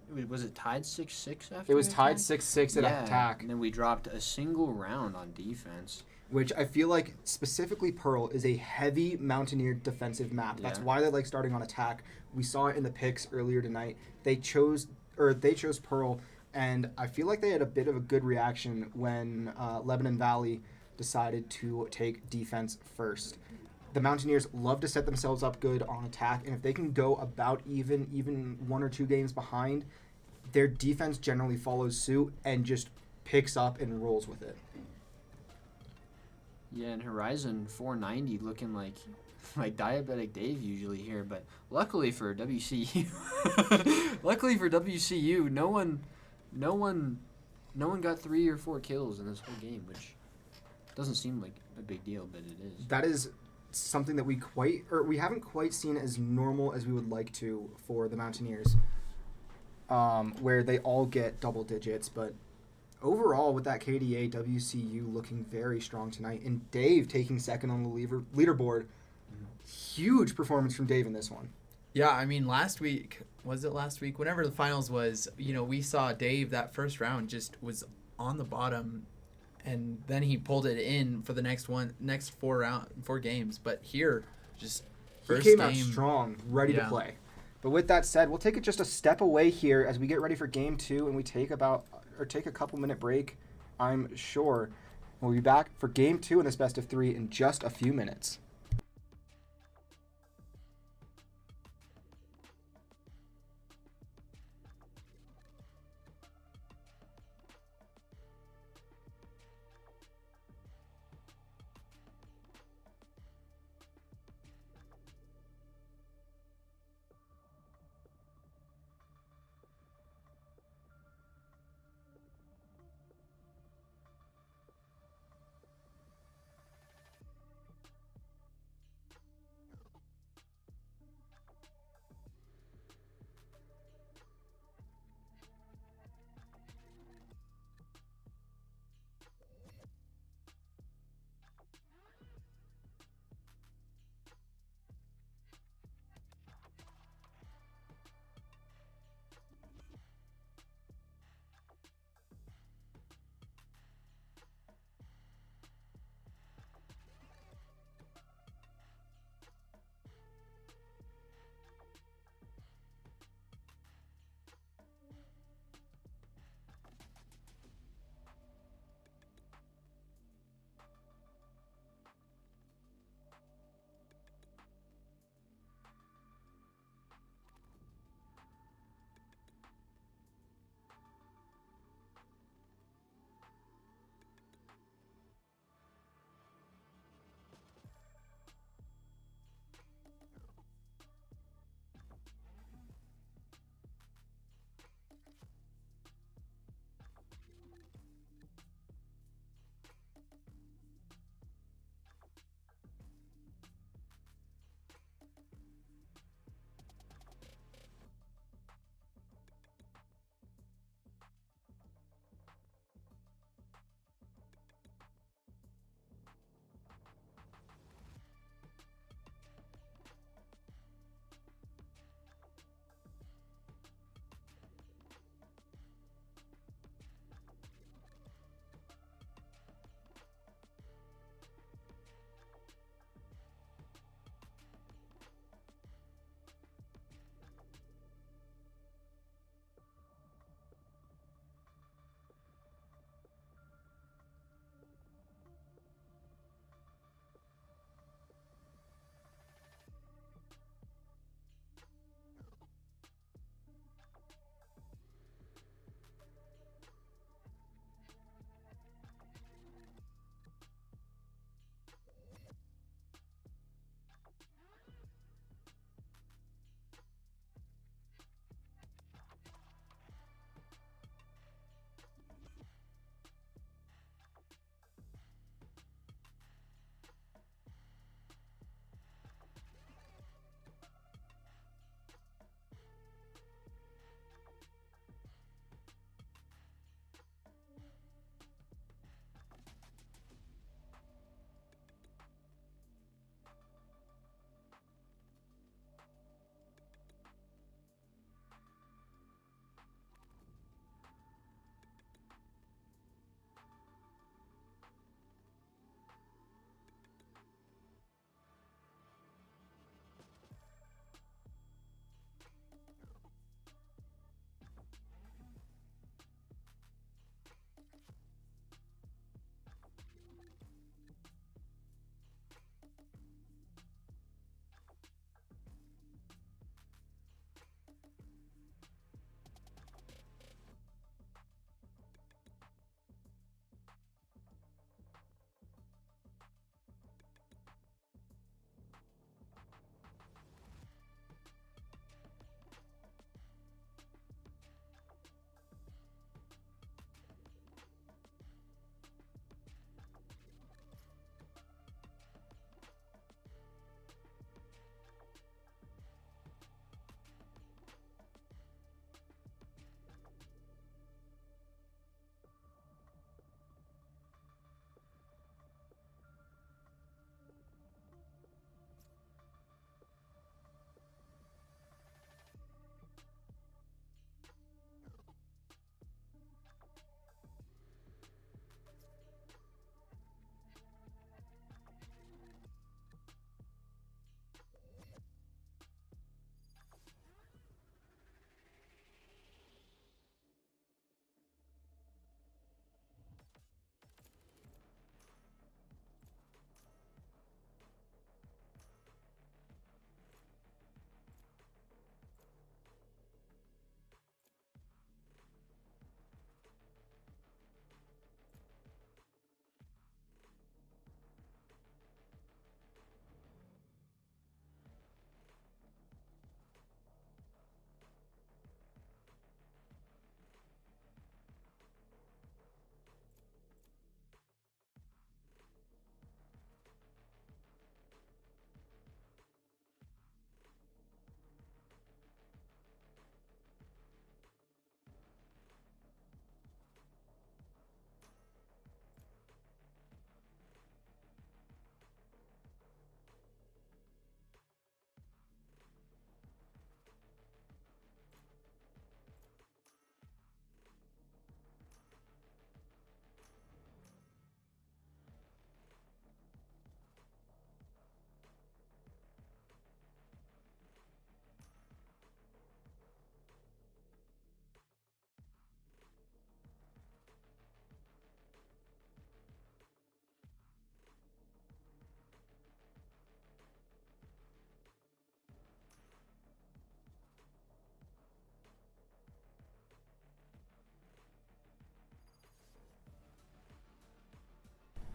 S3: tied 6-6 after?
S1: It was
S3: attack?
S1: tied 6-6 at
S3: Yeah,
S1: attack,
S3: and then we dropped a single round on defense.
S1: which I feel like specifically Pearl is a heavy Mountaineer defensive map. That's
S3: Yeah.
S1: why they like starting on attack. We saw it in the picks earlier tonight. They chose Pearl, and I feel like they had a bit of a good reaction when Lebanon Valley decided to take defense first. The Mountaineers love to set themselves up good on attack, and if they can go about even 1 or 2 games behind, their defense generally follows suit and just picks up and rolls with it.
S3: Yeah, and Horizon 490 looking like Diabetic Dave usually here, but luckily for WCU, no one got 3 or 4 kills in this whole game, which doesn't seem like a big deal, but it is.
S1: That is something that we haven't quite seen as normal as we would like to for the Mountaineers, where they all get double digits, but overall, with that KDA, WCU looking very strong tonight, and Dave taking second on the leaderboard. Huge performance from Dave in this one.
S2: Yeah, I mean, last week, whenever the finals was, we saw Dave that first round just was on the bottom, and then he pulled it in for the next 4 games. But here, just first
S1: he came
S2: game,
S1: out strong, ready to play. But with that said, we'll take it just a step away here as we get ready for game 2, and we take a couple minute break, I'm sure. We'll be back for game 2 in this best of 3 in just a few minutes.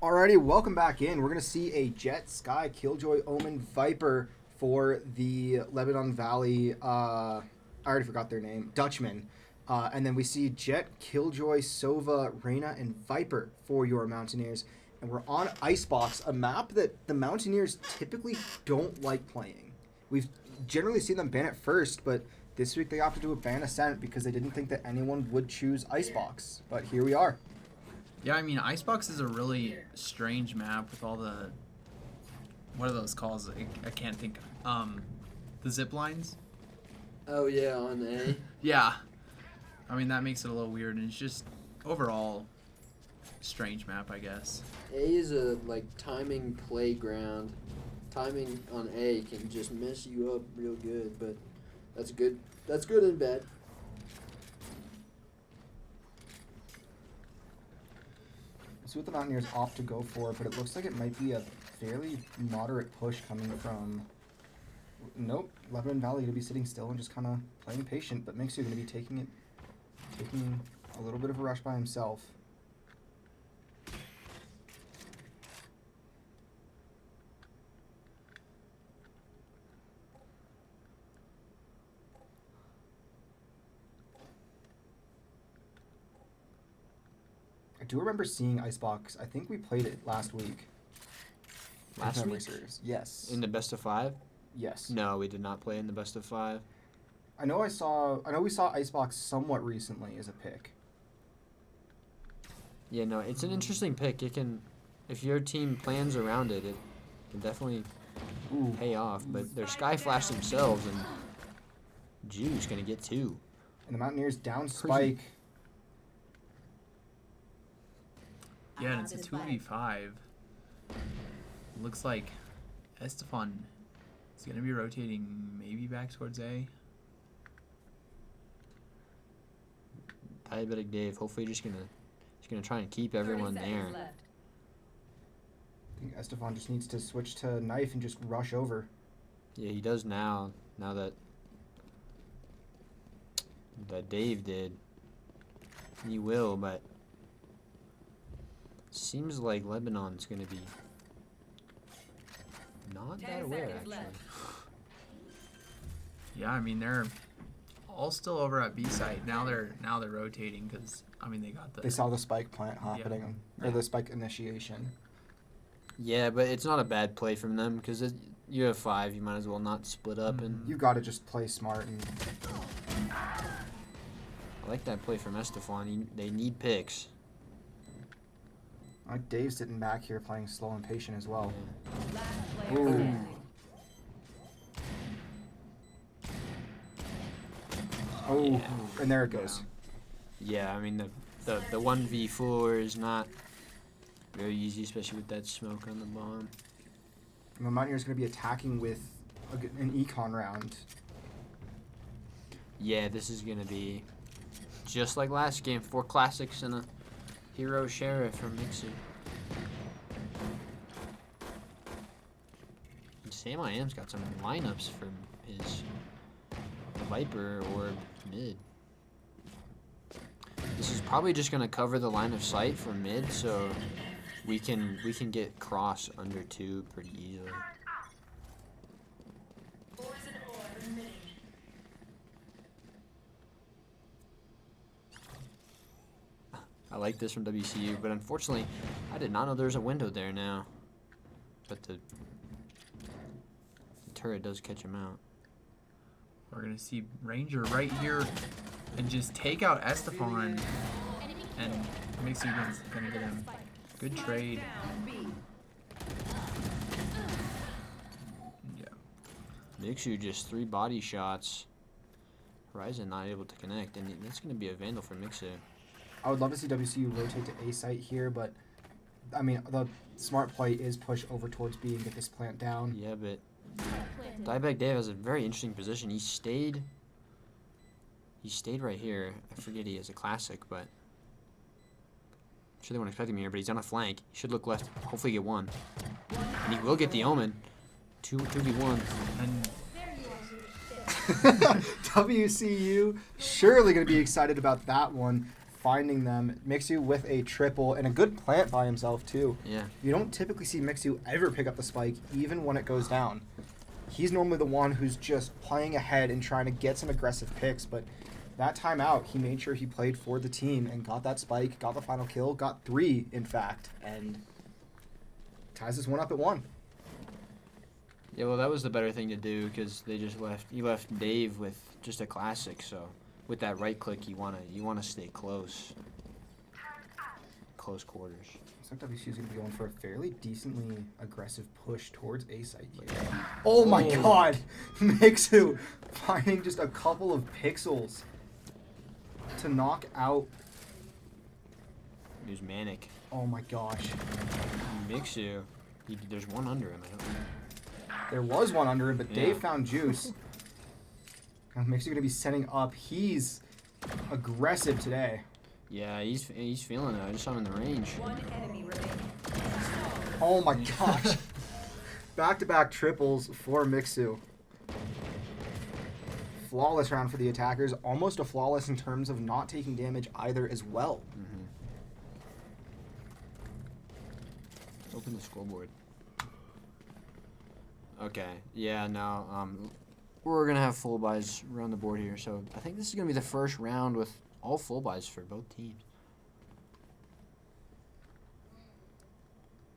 S1: Alrighty, welcome back in. We're going to see a Jet, Sky, Killjoy, Omen, Viper for the Lebanon Valley, I already forgot their name, Dutchman. And then we see Jet, Killjoy, Sova, Reyna, and Viper for your Mountaineers. And we're on Icebox, a map that the Mountaineers typically don't like playing. We've generally seen them ban it first, but this week they opted to ban Ascent because they didn't think that anyone would choose Icebox. But here we are.
S2: Yeah, I mean, Icebox is a really strange map with all the... What are those calls? I can't think. The zip lines?
S6: Oh, yeah, on A.
S2: Yeah. I mean, that makes it a little weird, and it's just overall strange map, I guess.
S6: A is a, like, timing playground. Timing on A can just mess you up real good, but that's good. That's good and bad.
S1: See what the Mountaineers opt to go for, but it looks like it might be a fairly moderate push coming from... Nope, Lebanon Valley to be sitting still and just kind of playing patient, but Mixu going to be taking a little bit of a rush by himself. I do remember seeing Icebox. I think we played it last week.
S3: Last
S1: If memory
S3: week?
S1: serves. Yes.
S3: In the best of 5?
S1: Yes.
S3: No, we did not play in the best of 5.
S1: I know we saw Icebox somewhat recently as a pick.
S3: Yeah, no, it's an interesting pick. It can, if your team plans around it, it can definitely
S1: Ooh.
S3: pay off. But they're Sky Flash themselves, and Jew's gonna get 2.
S1: And the Mountaineers down Spike.
S2: Yeah, and it's a 2v5. Looks like Estefan is going to be rotating maybe back towards A.
S3: Diabetic Dave, hopefully he's gonna try and keep everyone there.
S1: I think Estefan just needs to switch to knife and just rush over.
S3: Yeah, he does now. Now that Dave did, he will. But seems like Lebanon's gonna be not that aware actually.
S2: Yeah, I mean, they're all still over at B site. Now they're rotating because, I mean, they got the...
S1: They saw the spike plant happening, or the spike initiation.
S3: Yeah, but it's not a bad play from them because you have 5. You might as well not split up. And
S1: You've got to just play smart. And
S3: I like that play from Estefan. They need picks.
S1: like Dave's sitting back here playing slow and patient as well.
S3: Yeah.
S1: Ooh. Oh,
S3: Yeah.
S1: and there it goes.
S3: Yeah, I mean the 1v4 is not very easy, especially with that smoke on the bomb.
S1: And the Mountaineers going to be attacking with an econ round.
S3: Yeah, this is gonna be just like last game. 4 classics and a hero sheriff from Mixu. And Sam I Am's got some lineups for his Viper or mid. This is probably just gonna cover the line of sight for mid, so we can get cross under 2 pretty easily. I like this from WCU, but unfortunately, I did not know there was a window there now. But the turret does catch him out.
S2: We're going to see Ranger right here and just take out Estefan. And Mixu's going to get him. Good trade. Yeah.
S3: Mixu just 3 body shots. Horizon not able to connect, and that's going to be a vandal for Mixu.
S1: I would love to see WCU rotate to A site here, but I mean, the smart play is push over towards B and get this plant down.
S3: Yeah, but Dieback Dave has a very interesting position. He stayed right here. I forget he has a classic, but I'm sure they won't expect him here, but he's on a flank. He should look left, hopefully get 1. And he will get the Omen. 2v1.
S2: And
S1: WCU surely going to be excited about that one. finding them. Mixu with a triple and a good plant by himself, too.
S3: Yeah.
S1: You don't typically see Mixu ever pick up the spike, even when it goes down. He's normally the one who's just playing ahead and trying to get some aggressive picks, but that time out, he made sure he played for the team and got that spike, got the final kill, got 3, in fact, and ties this one up at 1.
S3: Yeah, well, that was the better thing to do because they just left. He left Dave with just a classic. So with that right click, you wanna stay close quarters.
S1: Looks like WCU is going to be going for a fairly decently aggressive push towards A site here. Oh my God, Mixu finding just a couple of pixels to knock out.
S3: There's Manic.
S1: Oh my gosh.
S3: Mixu. There's one under him. I don't know.
S1: There was one under him, but
S3: Yeah.
S1: Dave found juice. Now Mixu going to be setting up. He's aggressive today.
S3: Yeah, he's feeling it. I just saw him in the range.
S5: One enemy remaining.
S1: Oh my gosh. Back-to-back triples for Mixu. Flawless round for the attackers. Almost a flawless in terms of not taking damage either as well.
S3: Open the scoreboard. Okay. Yeah. No. We're gonna have full buys around the board here, so I think this is gonna be the first round with all full buys for both teams.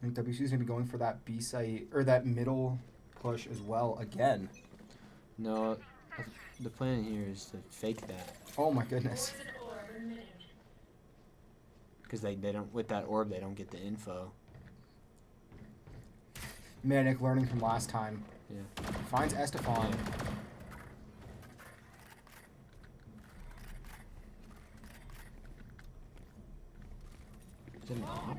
S1: I think WCU is going to be going for that B site or that middle push as well again.
S3: No, the plan here is to fake that
S1: Oh my goodness.
S3: because they don't with that orb they don't get the info.
S1: Manic learning from last time.
S3: Yeah.
S1: Finds Estefan.
S3: Is that an op?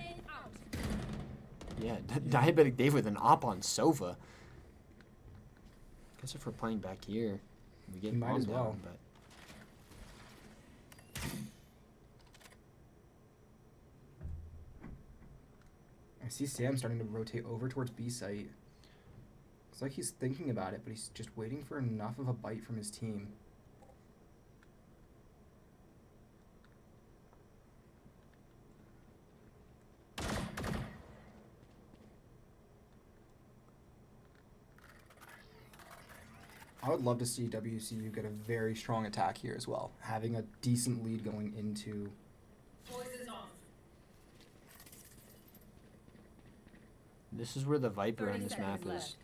S3: Yeah, Diabetic Dave with an op on Sova. Guess if we're playing back here, we get
S1: He might as
S3: bombed
S1: well.
S3: down, but
S1: I see Sam starting to rotate over towards B site. It's like he's thinking about it, but he's just waiting for enough of a bite from his team. I would love to see WCU get a very strong attack here as well, having a decent lead going into.
S3: this is where the Viper on
S5: 30
S3: this map
S5: seconds
S3: is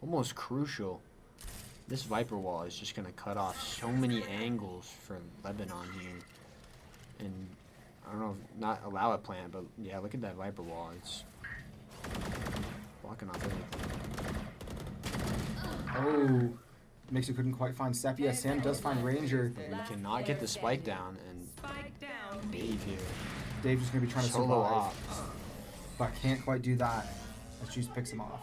S3: almost crucial. This Viper wall is just going to cut off so many angles for Lebanon here. And I don't know, not allow a plant, but yeah, look at that Viper wall. It's blocking off everything.
S1: Oh, Mixu couldn't quite find Sepia. Sam does find Ranger.
S3: But we cannot get the spike down, and
S5: Spike down.
S3: Dave here.
S1: Dave's just going to be trying to
S3: Solo
S1: survive,
S3: off.
S1: but can't quite do that as Juice picks him off.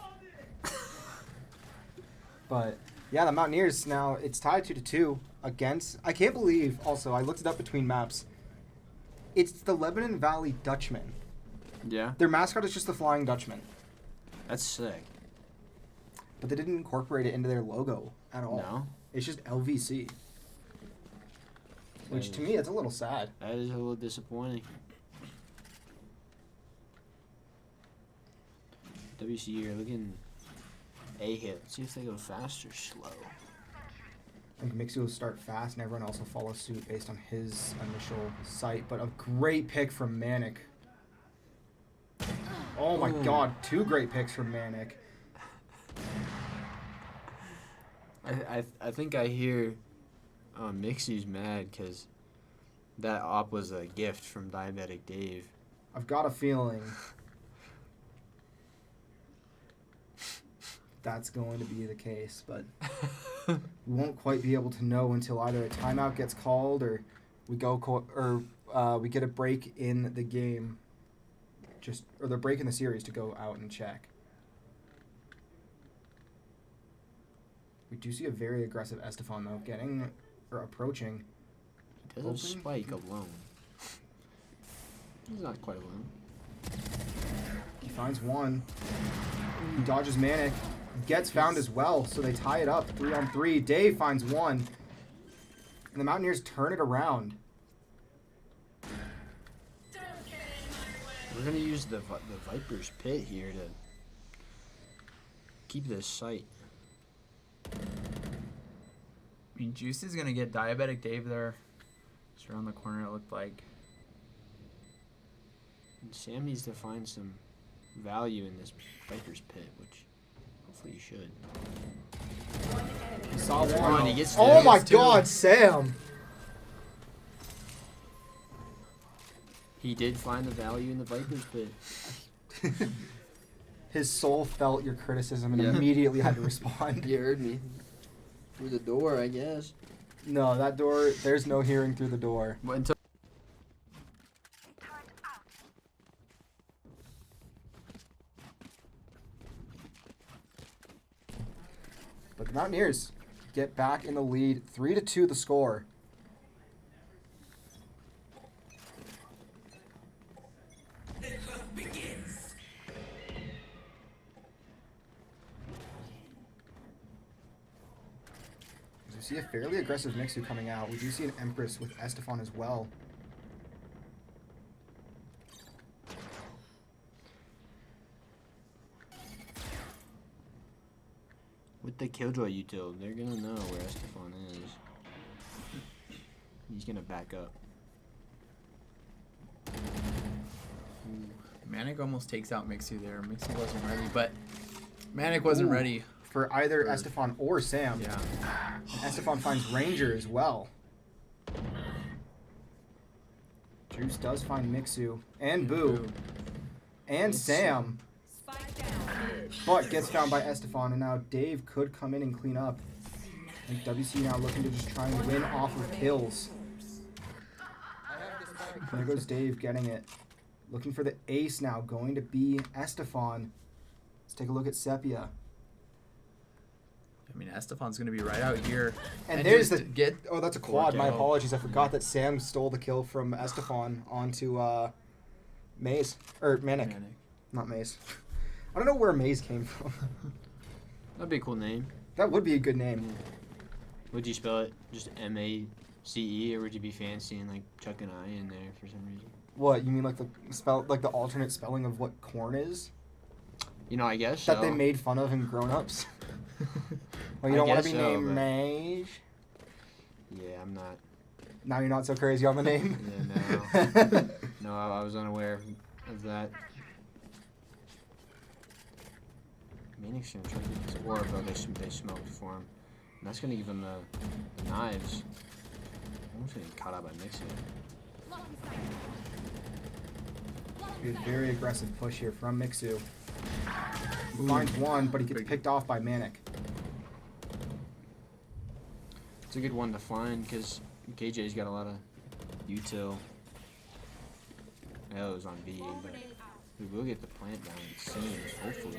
S1: But yeah, the Mountaineers now, it's tied 2-2 against, I can't believe, also, I looked it up between maps. It's the Lebanon Valley Dutchmen.
S3: Yeah,
S1: Their mascot is just the Flying Dutchman,
S3: that's sick.
S1: but they didn't incorporate it into their logo at all.
S3: No,
S1: It's just LVC, which to me, it's a little sad.
S3: that is a little disappointing. WCU are looking a hit. Let's see if they go fast or slow.
S1: I think Mixu will start fast, and everyone also follows suit based on his initial sight. But a great pick from Manic. Oh my
S3: Ooh.
S1: God, 2 great picks from Manic.
S3: I think I hear Mixie's mad because that op was a gift from Diabetic Dave.
S1: I've got a feeling that's going to be the case, but we won't quite be able to know until either a timeout gets called or we we get a break in the game, or the break in the series to go out and check. We do see a very aggressive Estefan though, approaching.
S3: He doesn't
S1: Open.
S3: spike alone. He's not quite alone.
S1: He finds one. He dodges Manic. Gets found as well, so they tie it up 3-on-3. Dave finds one. And the Mountaineers turn it around.
S3: We're gonna use the Viper's Pit here to keep this sight.
S2: I mean, Juice is gonna get Diabetic Dave there. Just around the corner, it looked like.
S3: And Sam needs to find some value in this Viper's Pit, which hopefully he should.
S1: He saw
S3: Come
S1: one.
S3: on, he gets
S1: Oh
S3: two.
S1: my
S2: Gets two.
S1: God, Sam!
S3: He did find the value in the Viper's Pit.
S1: His soul felt your criticism and
S6: Yeah.
S1: immediately had to respond.
S6: You heard me. Through the door, I guess.
S1: No, that door, there's no hearing through the door.
S2: But until
S1: But the Mountaineers get back in the lead, 3-2 the score. We see a fairly aggressive Mixu coming out. We do see an Empress with Estefan as well.
S3: With the Killjoy util, they're gonna know where Estefan is. He's gonna back up.
S2: Manic almost takes out Mixu there. Mixu wasn't ready, but Manic wasn't
S1: Ooh.
S2: ready.
S1: For either Estefan or Sam.
S2: Yeah.
S1: And Estefan finds Ranger as well. Juice does find Mixu and Boo and Sam,
S5: Spike down mid.
S1: but gets found by Estefan, and now Dave could come in and clean up. And WCU now looking to just try and win off of kills. There goes Dave getting it. Looking for the ace now, going to be Estefan. Let's take a look at Sepia.
S2: I mean, Estefan's going to be right out here.
S1: And there's
S2: just
S1: the
S2: get.
S1: Oh, that's a quad. My
S2: Fork out.
S1: apologies. I forgot that Sam stole the kill from Estefan onto Maze. Or Manic.
S2: Manic.
S1: Not Maze. I don't know where Maze came from.
S3: That'd be a cool name.
S1: That would be a good name.
S3: Would you spell it just M-A-C-E, or would you be fancy and like chuck an I in there for some reason?
S1: What, you mean like the alternate spelling of what corn is?
S3: You know, I guess
S1: That
S3: so.
S1: they made fun of in Grown Ups? Well, you
S3: I
S1: don't want to
S3: guess
S1: be
S3: so,
S1: named
S3: but-
S1: Maze?
S3: Yeah, I'm not.
S1: Now you're not so crazy on the name?
S3: Yeah, no. No, I was unaware of that. Manic's gonna try to get this orb, though they smoked for him. And that's gonna give him the knives. Almost getting caught out by Mixon.
S1: A very aggressive push here from Mixu. He finds one, but he gets picked off by Manic.
S3: It's a good one to find because KJ's got a lot of util. Oh, it was on VA, but we will get the plant down soon, hopefully.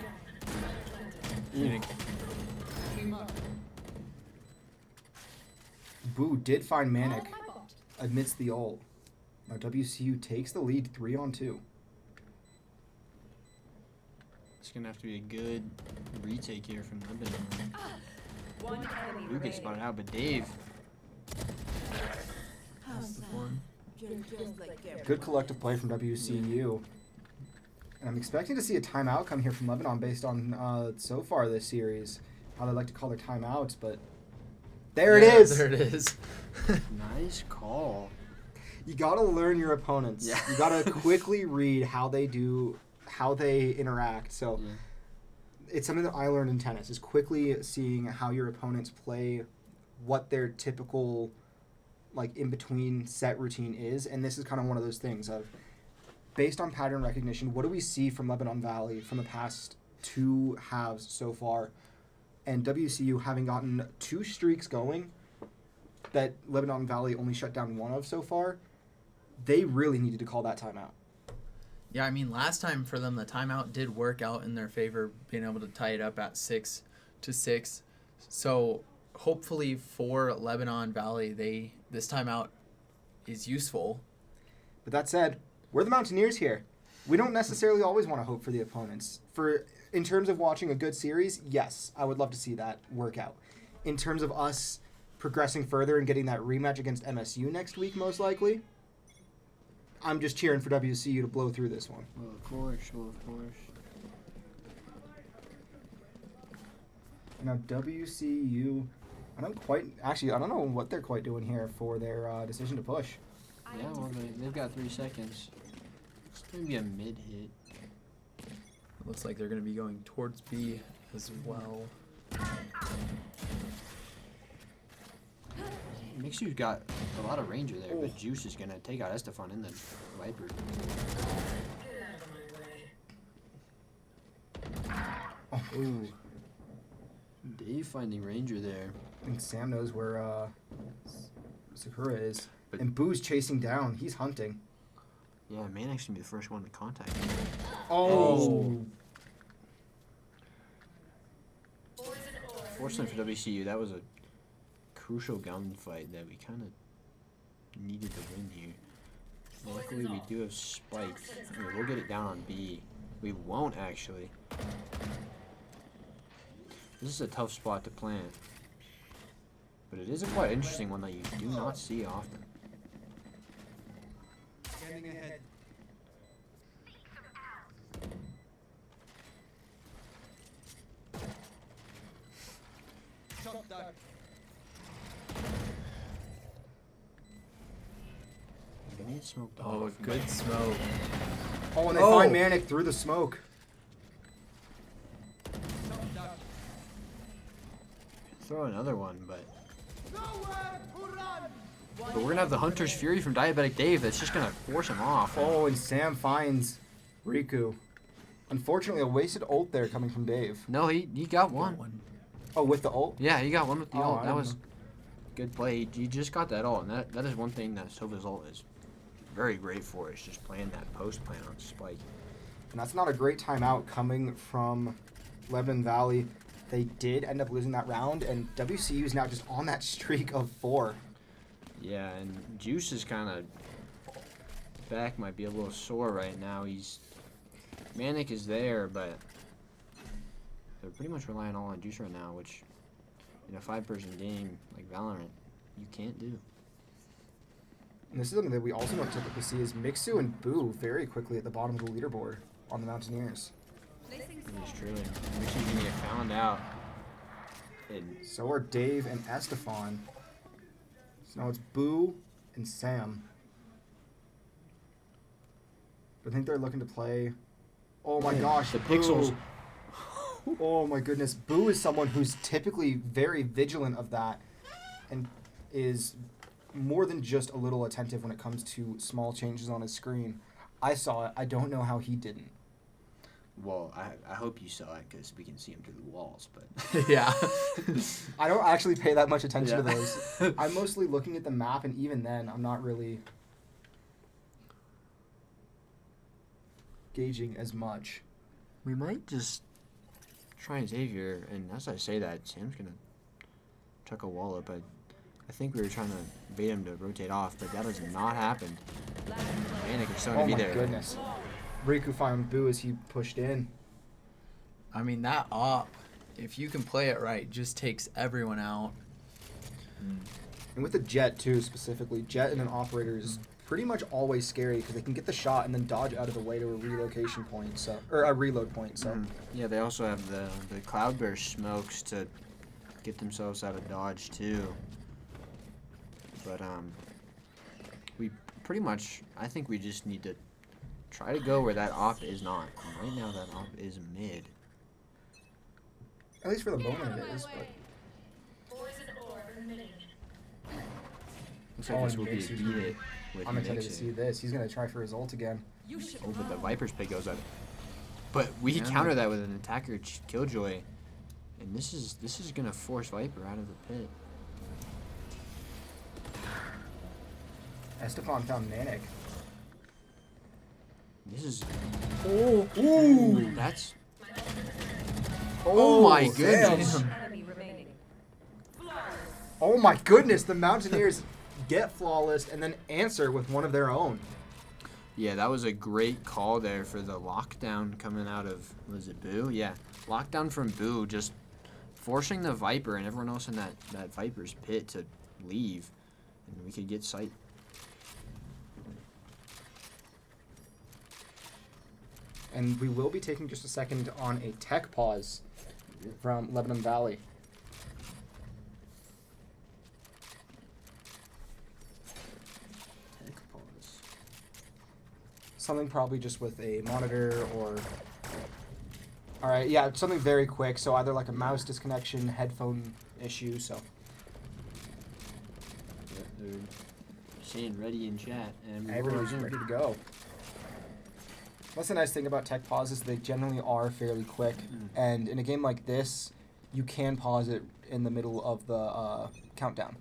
S1: Boo did find Manic amidst the ult. Now WCU takes the lead 3-2.
S3: It's gonna have to be a good retake here from Lebanon.
S5: One enemy
S3: Luke gets
S5: remaining.
S3: spotted out, but Dave.
S1: Good collective play from WCU. And I'm expecting to see a timeout come here from Lebanon based on so far this series. How they like to call their timeouts, but there it is.
S2: There it is.
S3: Nice call.
S1: You gotta learn your opponents.
S3: Yeah.
S1: You gotta quickly read how they interact. So
S3: Yeah.
S1: it's something that I learned in tennis, is quickly seeing how your opponents play, what their typical like in between set routine is, and this is kind of one of those things of based on pattern recognition, what do we see from Lebanon Valley from the past two halves so far, and WCU having gotten two streaks going that Lebanon Valley only shut down one of so far, they really needed to call that timeout.
S2: Yeah, I mean, last time for them, the timeout did work out in their favor, being able to tie it up at 6-6. So hopefully for Lebanon Valley, this timeout is useful.
S1: But that said, we're the Mountaineers here. We don't necessarily always want to hope for the opponents. In terms of watching a good series, yes, I would love to see that work out. In terms of us progressing further and getting that rematch against MSU next week, most likely, I'm just cheering for WCU to blow through this one.
S3: Well, of course.
S1: Now WCU, I don't know what they're quite doing here for their decision to push.
S3: Yeah, well, they've got 3 seconds. It's going to be a mid hit.
S2: It looks like they're going to be going towards B as well.
S3: Mixu's got a lot of ranger there, but Juice is going to take out Estefan and then Viper.
S2: Ooh.
S3: Dave finding ranger there.
S1: I think Sam knows where Sakura is.
S3: But-
S1: And Boo's chasing down. He's hunting.
S3: Yeah, Manic's going to be the first one to contact him.
S1: Oh.
S3: Fortunately for WCU, that was a crucial gunfight that we kind of needed to win here. Luckily, we do have Spike. We'll get it down on B. We won't, actually. This is a tough spot to plant. But it is a quite interesting one that you do not see often.
S4: Standing ahead. Shot that.
S3: Grenade smoked
S2: Oh,
S3: off.
S2: good smoke.
S1: Oh, and they
S2: Oh.
S1: find Manic through the smoke.
S4: Shot that.
S3: Throw another one, but
S4: Nowhere to run.
S3: we're gonna have the Hunter's Fury from Diabetic Dave that's just gonna force him off.
S1: Oh, and Sam finds Riku. Unfortunately, a wasted ult there coming from Dave.
S3: No, he got one.
S1: Oh, with the ult?
S3: Yeah, he got one with the
S1: Oh,
S3: ult.
S1: I
S3: That
S1: didn't
S3: was
S1: know.
S3: good play. He just got that ult, and that is one thing that Silva's ult is very great for. Is just playing that post plan on Spike.
S1: And that's not a great timeout coming from Lebanon Valley. They did end up losing that round, and WCU is now just on that streak of 4.
S3: Yeah, and Juice is kind of back might be a little sore right now. Manic is there, but they're pretty much relying all on Juice right now, which in a 5-person game like Valorant, you can't do.
S1: And this is something that we also don't typically see is Mixu and Boo very quickly at the bottom of the leaderboard on the Mountaineers.
S3: It is truly. Mixu's gonna get found out. And
S1: So are Dave and Estefan. So now it's Boo and Sam. But I think they're looking to play. Oh my gosh,
S3: the
S1: Boo.
S3: pixels.
S1: Oh my goodness. Boo is someone who's typically very vigilant of that and is more than just a little attentive when it comes to small changes on his screen. I saw it. I don't know how he didn't.
S3: Well, I hope you saw it because we can see him through the walls, but
S2: Yeah.
S1: I don't actually pay that much attention to
S3: Yeah.
S1: those. I'm mostly looking at the map, and even then, I'm not really gauging as much.
S3: we might just try and save here. And as I say that, Sam's gonna chuck a wall up. I think we were trying to bait him to rotate off, but that has not happened. Manic is starting
S1: Oh
S3: to
S1: my
S3: be there.
S1: goodness. Riku found Boo as he pushed in.
S2: I mean, that op, if you can play it right, just takes everyone out.
S1: And with the Jet, too, specifically, Jet and an operator is pretty much always scary because they can get the shot and then dodge out of the way to a relocation point, or a reload point. So
S3: Yeah, they also have the Cloudburst smokes to get themselves out of dodge too. But we pretty much, I think we just need to try to go where that op is not. And right now that op is mid.
S1: at least for the moment it is. But
S3: Looks like
S1: Oh,
S3: this
S1: and
S3: will be a
S1: Mixer's
S3: beat
S1: gonna-
S3: it with
S1: I'm excited to
S3: Mixer.
S1: see this. He's gonna try for his ult again.
S3: Oh, but the Viper's pick goes up. But we
S2: Yeah.
S3: counter that with an attacker killjoy, and this is gonna force Viper out of the pit.
S1: Estefan found Manic.
S3: This is
S1: Ooh!
S3: that's. Oh my
S1: damn.
S3: goodness!
S5: Enemy remaining.
S1: Oh my goodness! The Mountaineers get flawless and then answer with one of their own.
S3: Yeah, that was a great call there for the lockdown coming out of, was it Boo? Yeah, lockdown from Boo, just forcing the Viper and everyone else in that Viper's pit to leave, and we could get sight.
S1: And we will be taking just a second on a tech pause from Lebanon Valley.
S6: Tech pause.
S1: Something probably just with a monitor or... Alright, yeah, something very quick. So either like a mouse disconnection, headphone issue, so...
S6: Yep, they're saying ready in chat, and we will
S1: Everybody's
S6: resume.
S1: ready to go. That's the nice thing about tech pauses. They generally are fairly quick. And in a game like this, you can pause it in the middle of the countdown.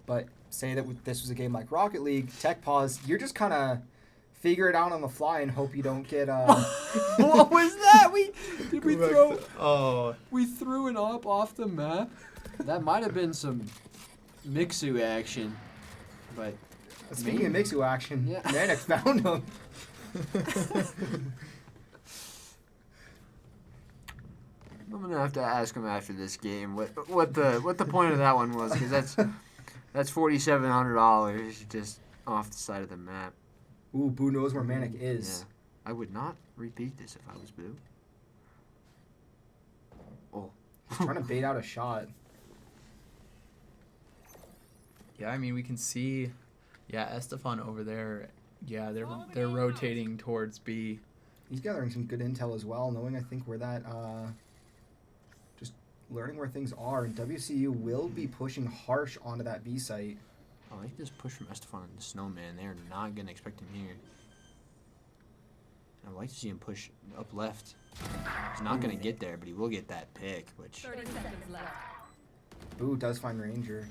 S1: But say that this was a game like Rocket League, tech pause, you're just kind of figure it out on the fly and hope you don't get...
S3: What was that? We
S1: Oh.
S3: we threw an op off the map.
S6: That might have been some Mixu action, but
S1: Speaking of Mixu action,
S6: Yeah.
S1: Manic found him.
S3: I'm gonna have to ask him after this game what the point of that one was, because that's $4,700 just off the side of the map.
S1: Ooh, Boo knows where Manic is.
S3: Yeah. I would not repeat this if I was Boo. Oh.
S1: He's trying to bait out a shot.
S2: Yeah, I mean, we can see, Estefan over there. Yeah, they're rotating towards B.
S1: He's gathering some good intel as well, knowing I think where that just learning where things are. And WCU will be pushing harsh onto that B site.
S3: I like this push from Estefan and the Snowman. They're not gonna expect him here. I'd like to see him push up left. He's not gonna get there, but he will get that pick, which
S5: 30 seconds left.
S1: Boo does find Ranger.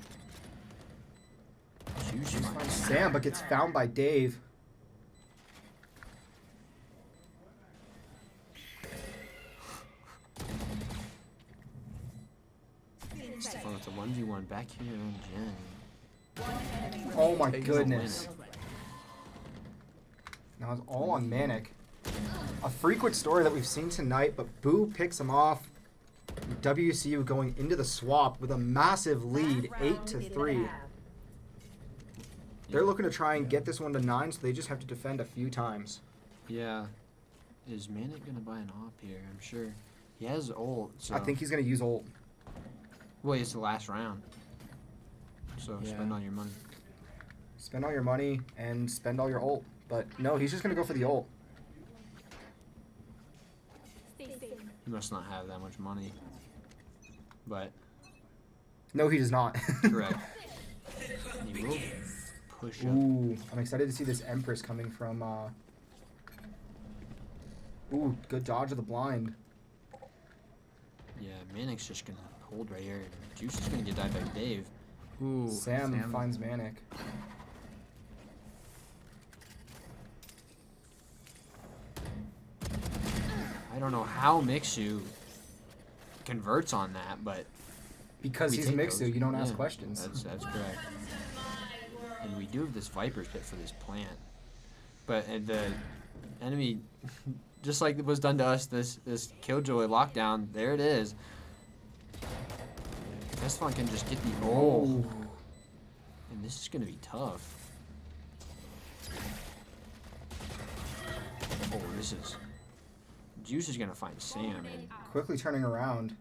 S3: huge.
S1: Finds Sam, but gets found by Dave.
S3: Stefan with a 1v1 back here on Jen.
S1: Oh my
S2: Takes
S1: goodness. Now it's all on Manic. A frequent story that we've seen tonight, but Boo picks him off. WCU going into the swap with a massive lead, 8-3. They're looking to try and get this one to 9, so they just have to defend a few times.
S3: Yeah. Is Manic gonna buy an op here? I'm sure. He has ult, so...
S1: I think he's going to use ult.
S3: Well, it's the last round. So
S2: Yeah.
S3: spend all your money.
S1: Spend all your money and spend all your ult. But no, he's just going to go for the ult.
S3: He must not have that much money. But,
S1: No, he does not.
S3: correct. He will push up.
S1: Ooh, I'm excited to see this Empress coming from... Ooh, good dodge of the blind.
S3: Yeah, Manic's just gonna hold right here. And Juice is gonna get died by Dave.
S2: Ooh,
S1: Sam finds Manic.
S3: I don't know how Mixu converts on that, but
S1: Because
S3: we
S1: he's
S3: take
S1: Mixu,
S3: those.
S1: you don't ask
S3: Yeah,
S1: questions.
S3: That's correct. And we do have this Viper's Pit for this plant. But the enemy, just like it was done to us, this Killjoy lockdown, there it is. Estefan can just get the... Oh! And this is going to be tough. Oh, this is... Juice is going to find Sam. And
S1: Quickly turning around.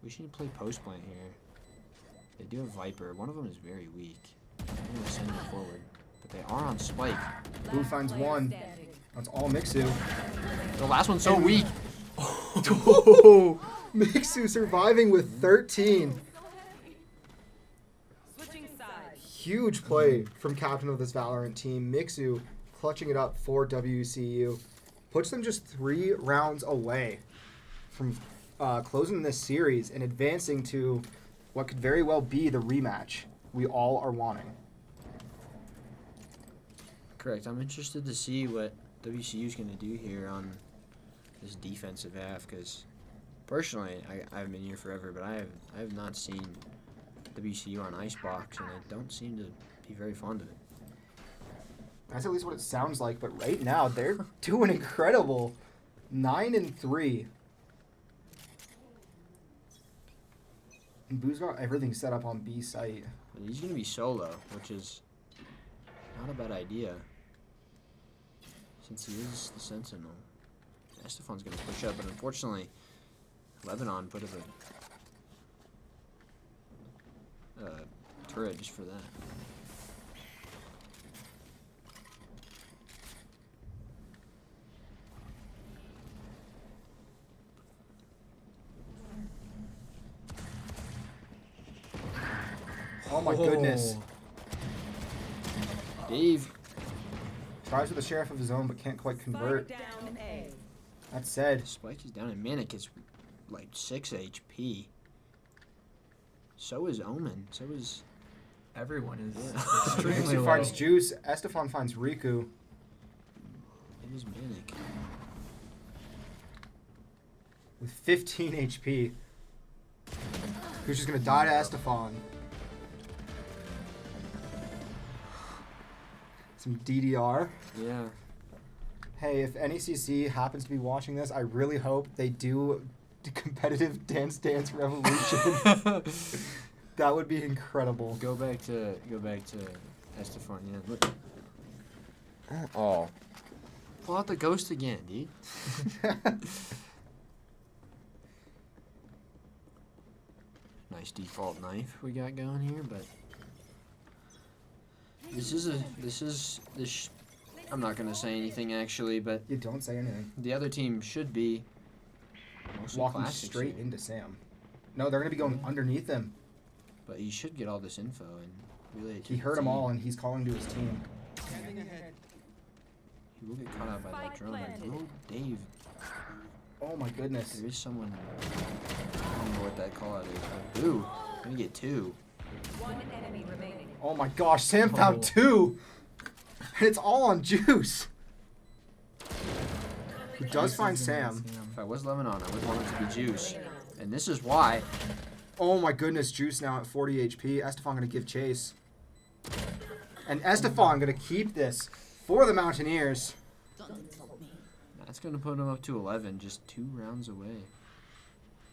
S3: we should play post plant here. They do have Viper. One of them is very weak. I'm going to send him forward. But they are on Spike.
S1: Boo finds one. That's all Mixu.
S3: The last one's so weak.
S1: Oh, Mixu surviving with 13.
S5: Switching sides.
S1: Huge play from captain of this Valorant team. Mixu clutching it up for WCU. Puts them just 3 rounds away from closing this series and advancing to what could very well be the rematch we all are wanting.
S3: Correct. I'm interested to see what WCU is going to do here on this defensive half, because personally, I haven't been here forever, but I have not seen WCU on Icebox, and I don't seem to be very fond of it.
S1: That's at least what it sounds like, but right now they're doing incredible. 9-3. And Boo's got everything set up on B site.
S3: And he's going to be solo, which is not a bad idea. since he is the Sentinel. Estefan's going to push up, but unfortunately, Lebanon put up a turret just for that.
S1: Oh my goodness.
S3: Dave.
S1: Tries with the sheriff of his own, but can't quite convert.
S5: Spike down A.
S1: That said,
S3: Spike is down, and Manic is like 6 HP. So is Omen. So is...
S2: Everyone is
S3: Yeah.
S2: extremely
S1: Juicy
S2: low.
S1: finds Juice. Estefan finds Riku.
S3: It is Manic.
S1: With 15 HP. Who's just gonna die to Estefan. Some DDR.
S3: Yeah.
S1: Hey, if NECC happens to be watching this, I really hope they do competitive Dance Dance Revolution. That would be incredible.
S3: Go back to Estefan. Yeah. Look. Oh. Pull out the ghost again, dude. Nice default knife we got going here, but I'm not gonna say anything actually, but
S1: You don't say anything.
S3: the other team should be mostly
S1: Walking
S3: classics
S1: straight
S3: here.
S1: into Sam. No, they're gonna be going underneath him.
S3: But he should get all this info and relay it to
S1: He
S3: the
S1: heard them
S3: team.
S1: all, and he's calling to his team.
S4: Scanning ahead.
S3: He will get caught out by that
S5: Spike
S3: drone.
S5: planted.
S3: Oh, Dave.
S1: Oh my goodness.
S3: There is someone. I don't know what that call out is. Ooh, gonna get 2.
S5: One enemy remaining.
S1: Oh my gosh, Sam found
S2: Oh.
S1: 2! And it's all on Juice! He does find Sam.
S3: If I was Lebanon, I would want it to be Juice. And this is why.
S1: Oh my goodness, Juice now at 40 HP. Estefan gonna give chase. And Estefan gonna keep this for the Mountaineers.
S3: That's gonna put him up to 11, just 2 rounds away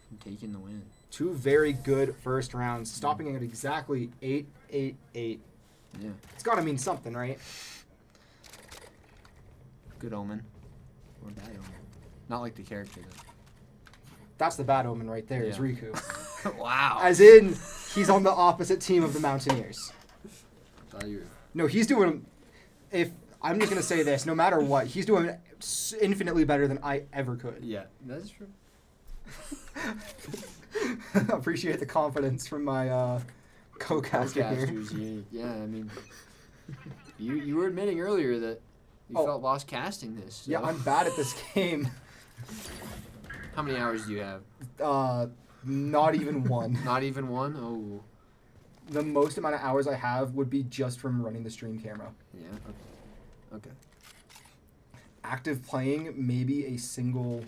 S3: from taking the win.
S1: 2 very good first rounds, stopping at exactly 8-8-8.
S3: Yeah,
S1: It's gotta mean something, right?
S3: good omen. Or bad omen. Not like the character though.
S1: That's the bad omen right there, is
S3: Yeah.
S1: Riku.
S3: Wow.
S1: As in, he's on the opposite team of the Mountaineers.
S6: Thought you were.
S1: No, he's doing. If I'm just gonna say this, no matter what, he's doing infinitely better than I ever could.
S3: Yeah, that's true.
S1: Appreciate the confidence from my co-caster here.
S3: Podcasters, yeah, I mean, you were admitting earlier that you
S1: Oh.
S3: felt lost casting this. So.
S1: Yeah, I'm bad at this game.
S3: How many hours do you have?
S1: Not even one.
S3: Not even 1? Oh,
S1: The most amount of hours I have would be just from running the stream camera.
S3: yeah. Okay.
S1: Active playing, maybe a single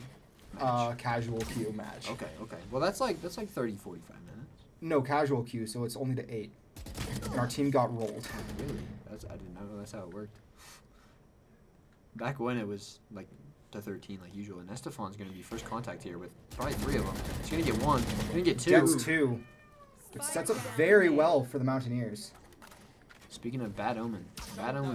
S3: Match.
S1: casual queue match.
S3: Okay. Well, that's like 30, 45 minutes.
S1: No, casual queue, so it's only to 8. And our team got rolled.
S3: Really? I didn't know that's how it worked. Back when it was like to 13 like usual, and Estefan's gonna be first contact here with probably 3 of them. He's gonna get 1. He's gonna get 2.
S1: Gets 2. It sets up very well for the Mountaineers.
S3: Speaking of bad omen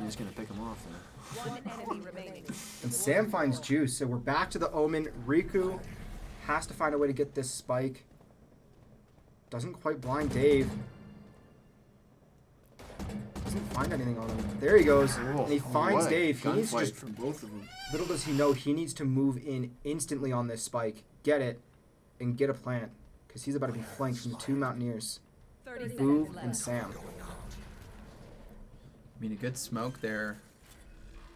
S3: is gonna pick him off though.
S5: One enemy remaining.
S1: And Sam finds Juice, so we're back to the Omen. Riku has to find a way to get this spike. Doesn't quite blind Dave. Doesn't find anything on him. There he goes. And he finds
S3: What a
S1: Dave. He needs to
S3: gunfight
S1: just,
S3: from both of them.
S1: little does he know, he needs to move in instantly on this spike, get it, and get a plant. Because he's about to be flanked from the 2 Mountaineers.
S5: 30
S1: Boo
S5: seconds
S1: and
S5: left.
S1: Sam.
S2: I mean, a good smoke there.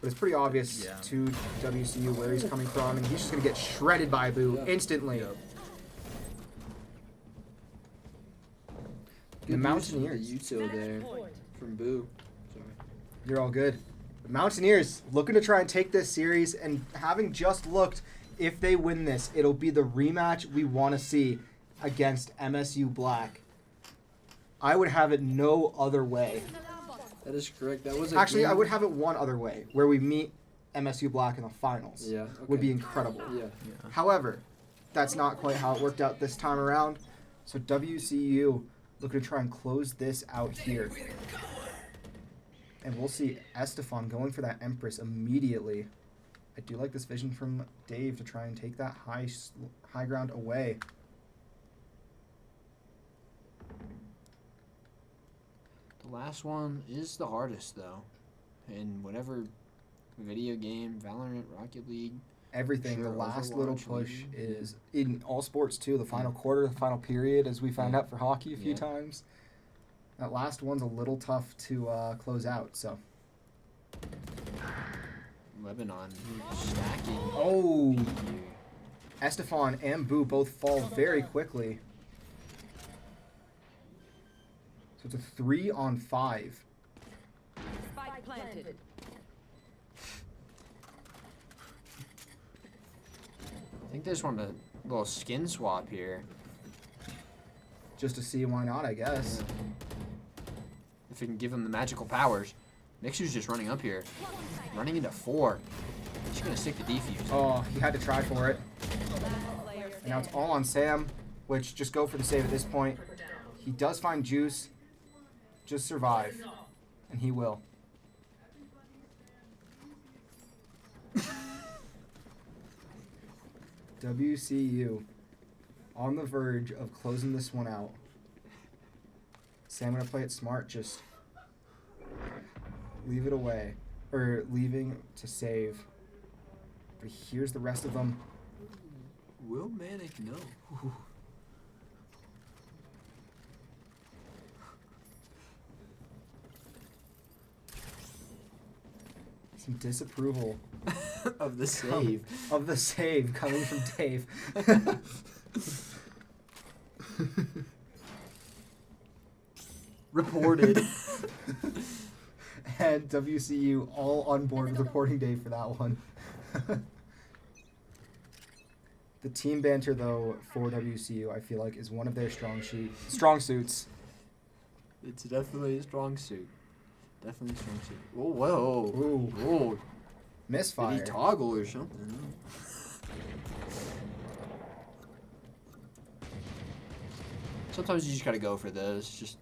S1: But it's pretty obvious
S2: Yeah.
S1: to WCU where he's coming from, and he's just going to get shredded by Boo instantly.
S2: Yep.
S1: The Mountaineers.
S6: The Yuto there from Boo. Sorry.
S1: You're all good. The Mountaineers looking to try and take this series, and having just looked, if they win this, it'll be the rematch we want to see against MSU Black. I would have it no other way.
S6: That is correct. That was a
S1: Actually,
S6: game.
S1: I would have it one other way, where we meet MSU Black in the finals.
S6: Yeah.
S1: Would
S6: okay.
S1: be incredible.
S6: Yeah.
S2: Yeah.
S1: However, that's not quite how it worked out this time around. So WCU looking to try and close this out here. And we'll see Estefan going for that Empress immediately. I do like this vision from Dave to try and take that high ground away.
S3: The last one is the hardest, though. In whatever video game, Valorant, Rocket League.
S1: Everything.
S3: Sure,
S1: the last little
S3: Overwatch,
S1: push
S3: maybe.
S1: is in all sports too. The final quarter, the final period, as we found out for hockey a few times. That last one's a little tough to close out. So.
S3: Lebanon stacking.
S1: Oh,
S3: here.
S1: Estefan and Boo both fall very quickly. So it's a 3-on-5.
S5: Spike planted.
S3: I think they just want a little skin swap here.
S1: Just to see why not, I guess.
S3: If we can give him the magical powers. Mixu's just running up here. Running into 4. He's going to stick the defuse.
S1: Oh, he had to try for it.
S5: Last player
S1: And now it's
S5: standing.
S1: all on Sam, which just go for the save at this point. He does find Juice. Just survive. And he will. WCU on the verge of closing this one out. Sam gonna play it smart, just leave it away. Or leaving to save. But here's the rest of them.
S3: Will Manic know?
S1: Some disapproval
S3: Of the save.
S1: of the save coming from Dave.
S3: Reported.
S1: And WCU all on board with reporting Dave for that one. The team banter, though, for WCU, I feel like, is one of their strong suits.
S3: It's definitely a strong suit. Definitely a strong suit. Oh, whoa.
S1: Ooh,
S3: Whoa.
S1: misfire.
S3: Did he toggle or something? Sometimes you just gotta go for those. Just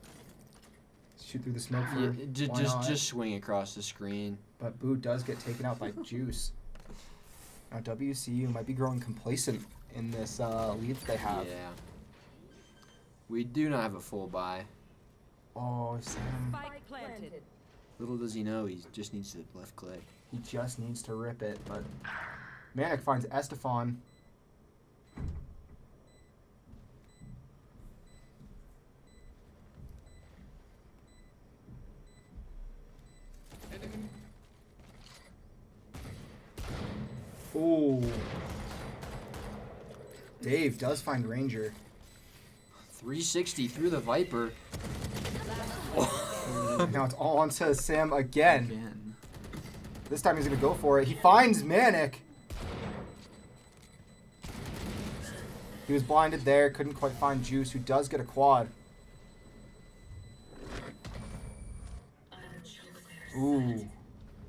S1: Shoot through the smoke for why not?
S3: just swing across the screen.
S1: But Boo does get taken out by Juice. Now WCU might be growing complacent in this lead that they have.
S3: Yeah. We do not have a full buy.
S1: Oh, Sam.
S5: Spike planted.
S3: Little does he know, he just needs to left click.
S1: He just needs to rip it, but Manic finds Estefan. Ooh. Dave does find Ranger.
S3: 360 through the Viper.
S1: Now it's all onto Sam again.
S2: Again.
S1: This time he's gonna go for it. He finds Manic. He was blinded there, couldn't quite find Juice, who does get a quad. Ooh.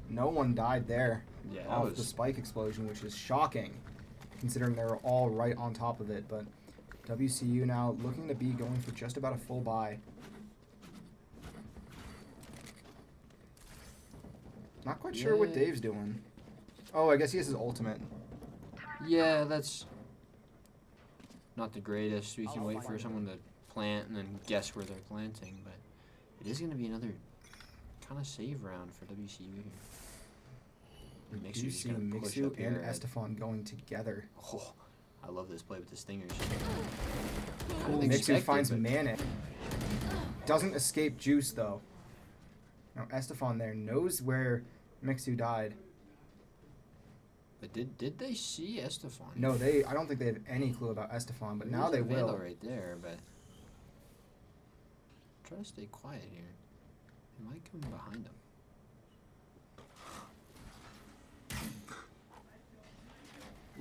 S1: No one died there.
S3: Yeah, that
S1: Off the
S3: was
S1: spike explosion, which is shocking, considering they were all right on top of it. But WCU now looking to be going for just about a full buy. Not quite sure what
S3: Yeah.
S1: Dave's doing. Oh, I guess he has his ultimate.
S3: Yeah, that's not the greatest. We can wait for someone to plant and then guess where they're planting, but it is going to be another kind of save round for WCU here.
S1: You
S3: Mixu's
S1: see
S3: gonna push
S1: Mixu
S3: up
S1: and
S3: here.
S1: Estefan going together.
S3: Oh, I love this play with the stingers.
S1: Mixu finds Manic. Doesn't escape Juice, though. Now, Estefan there knows where Mixu died.
S3: But did they see Estefan?
S1: No, I don't think they have any clue about Estefan, but now
S3: There's
S1: they
S3: a Vandal
S1: will.
S3: right there, but try to stay quiet here. He might come behind him.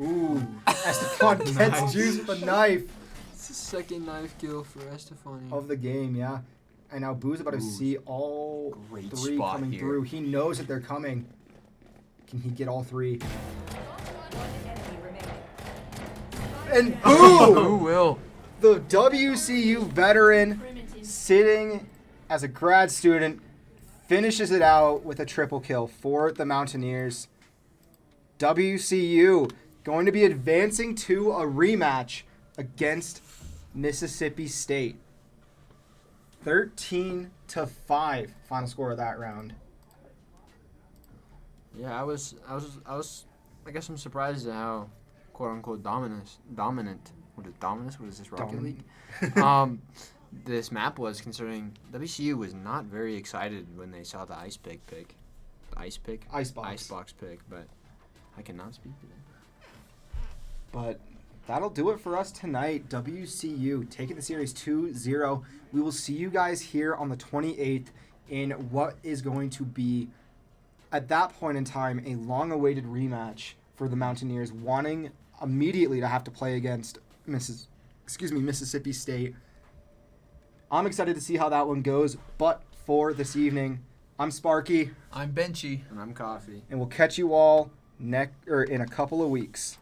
S1: Ooh, Estefan gets Juice with a knife
S3: It's the second knife kill for Estefan here.
S1: of the game, yeah. And now Boo's about to
S3: Ooh,
S1: see all
S3: great
S1: three
S3: spot
S1: coming
S3: here.
S1: through. He knows that they're coming. Can he get all three?
S5: One enemy remaining.
S1: And
S2: Who
S1: boom!
S2: will?
S1: The WCU veteran sitting as a grad student finishes it out with a triple kill for the Mountaineers. WCU going to be advancing to a rematch against Mississippi State. 13-5 final score of that round.
S3: Yeah, I guess I'm surprised at how quote unquote dominant. What is dominant? What is this, Rocket League? This map was, considering WCU was not very excited when they saw the Icebox pick, but I cannot speak to them.
S1: But that'll do it for us tonight. WCU taking the series 2-0. We will see you guys here on the 28th in what is going to be, at that point in time, a long-awaited rematch for the Mountaineers, wanting immediately to have to play against Mississippi State. I'm excited to see how that one goes. But for this evening, I'm Sparky,
S2: I'm Benchy.
S3: And I'm Coffee.
S1: and we'll catch you all in a couple of weeks.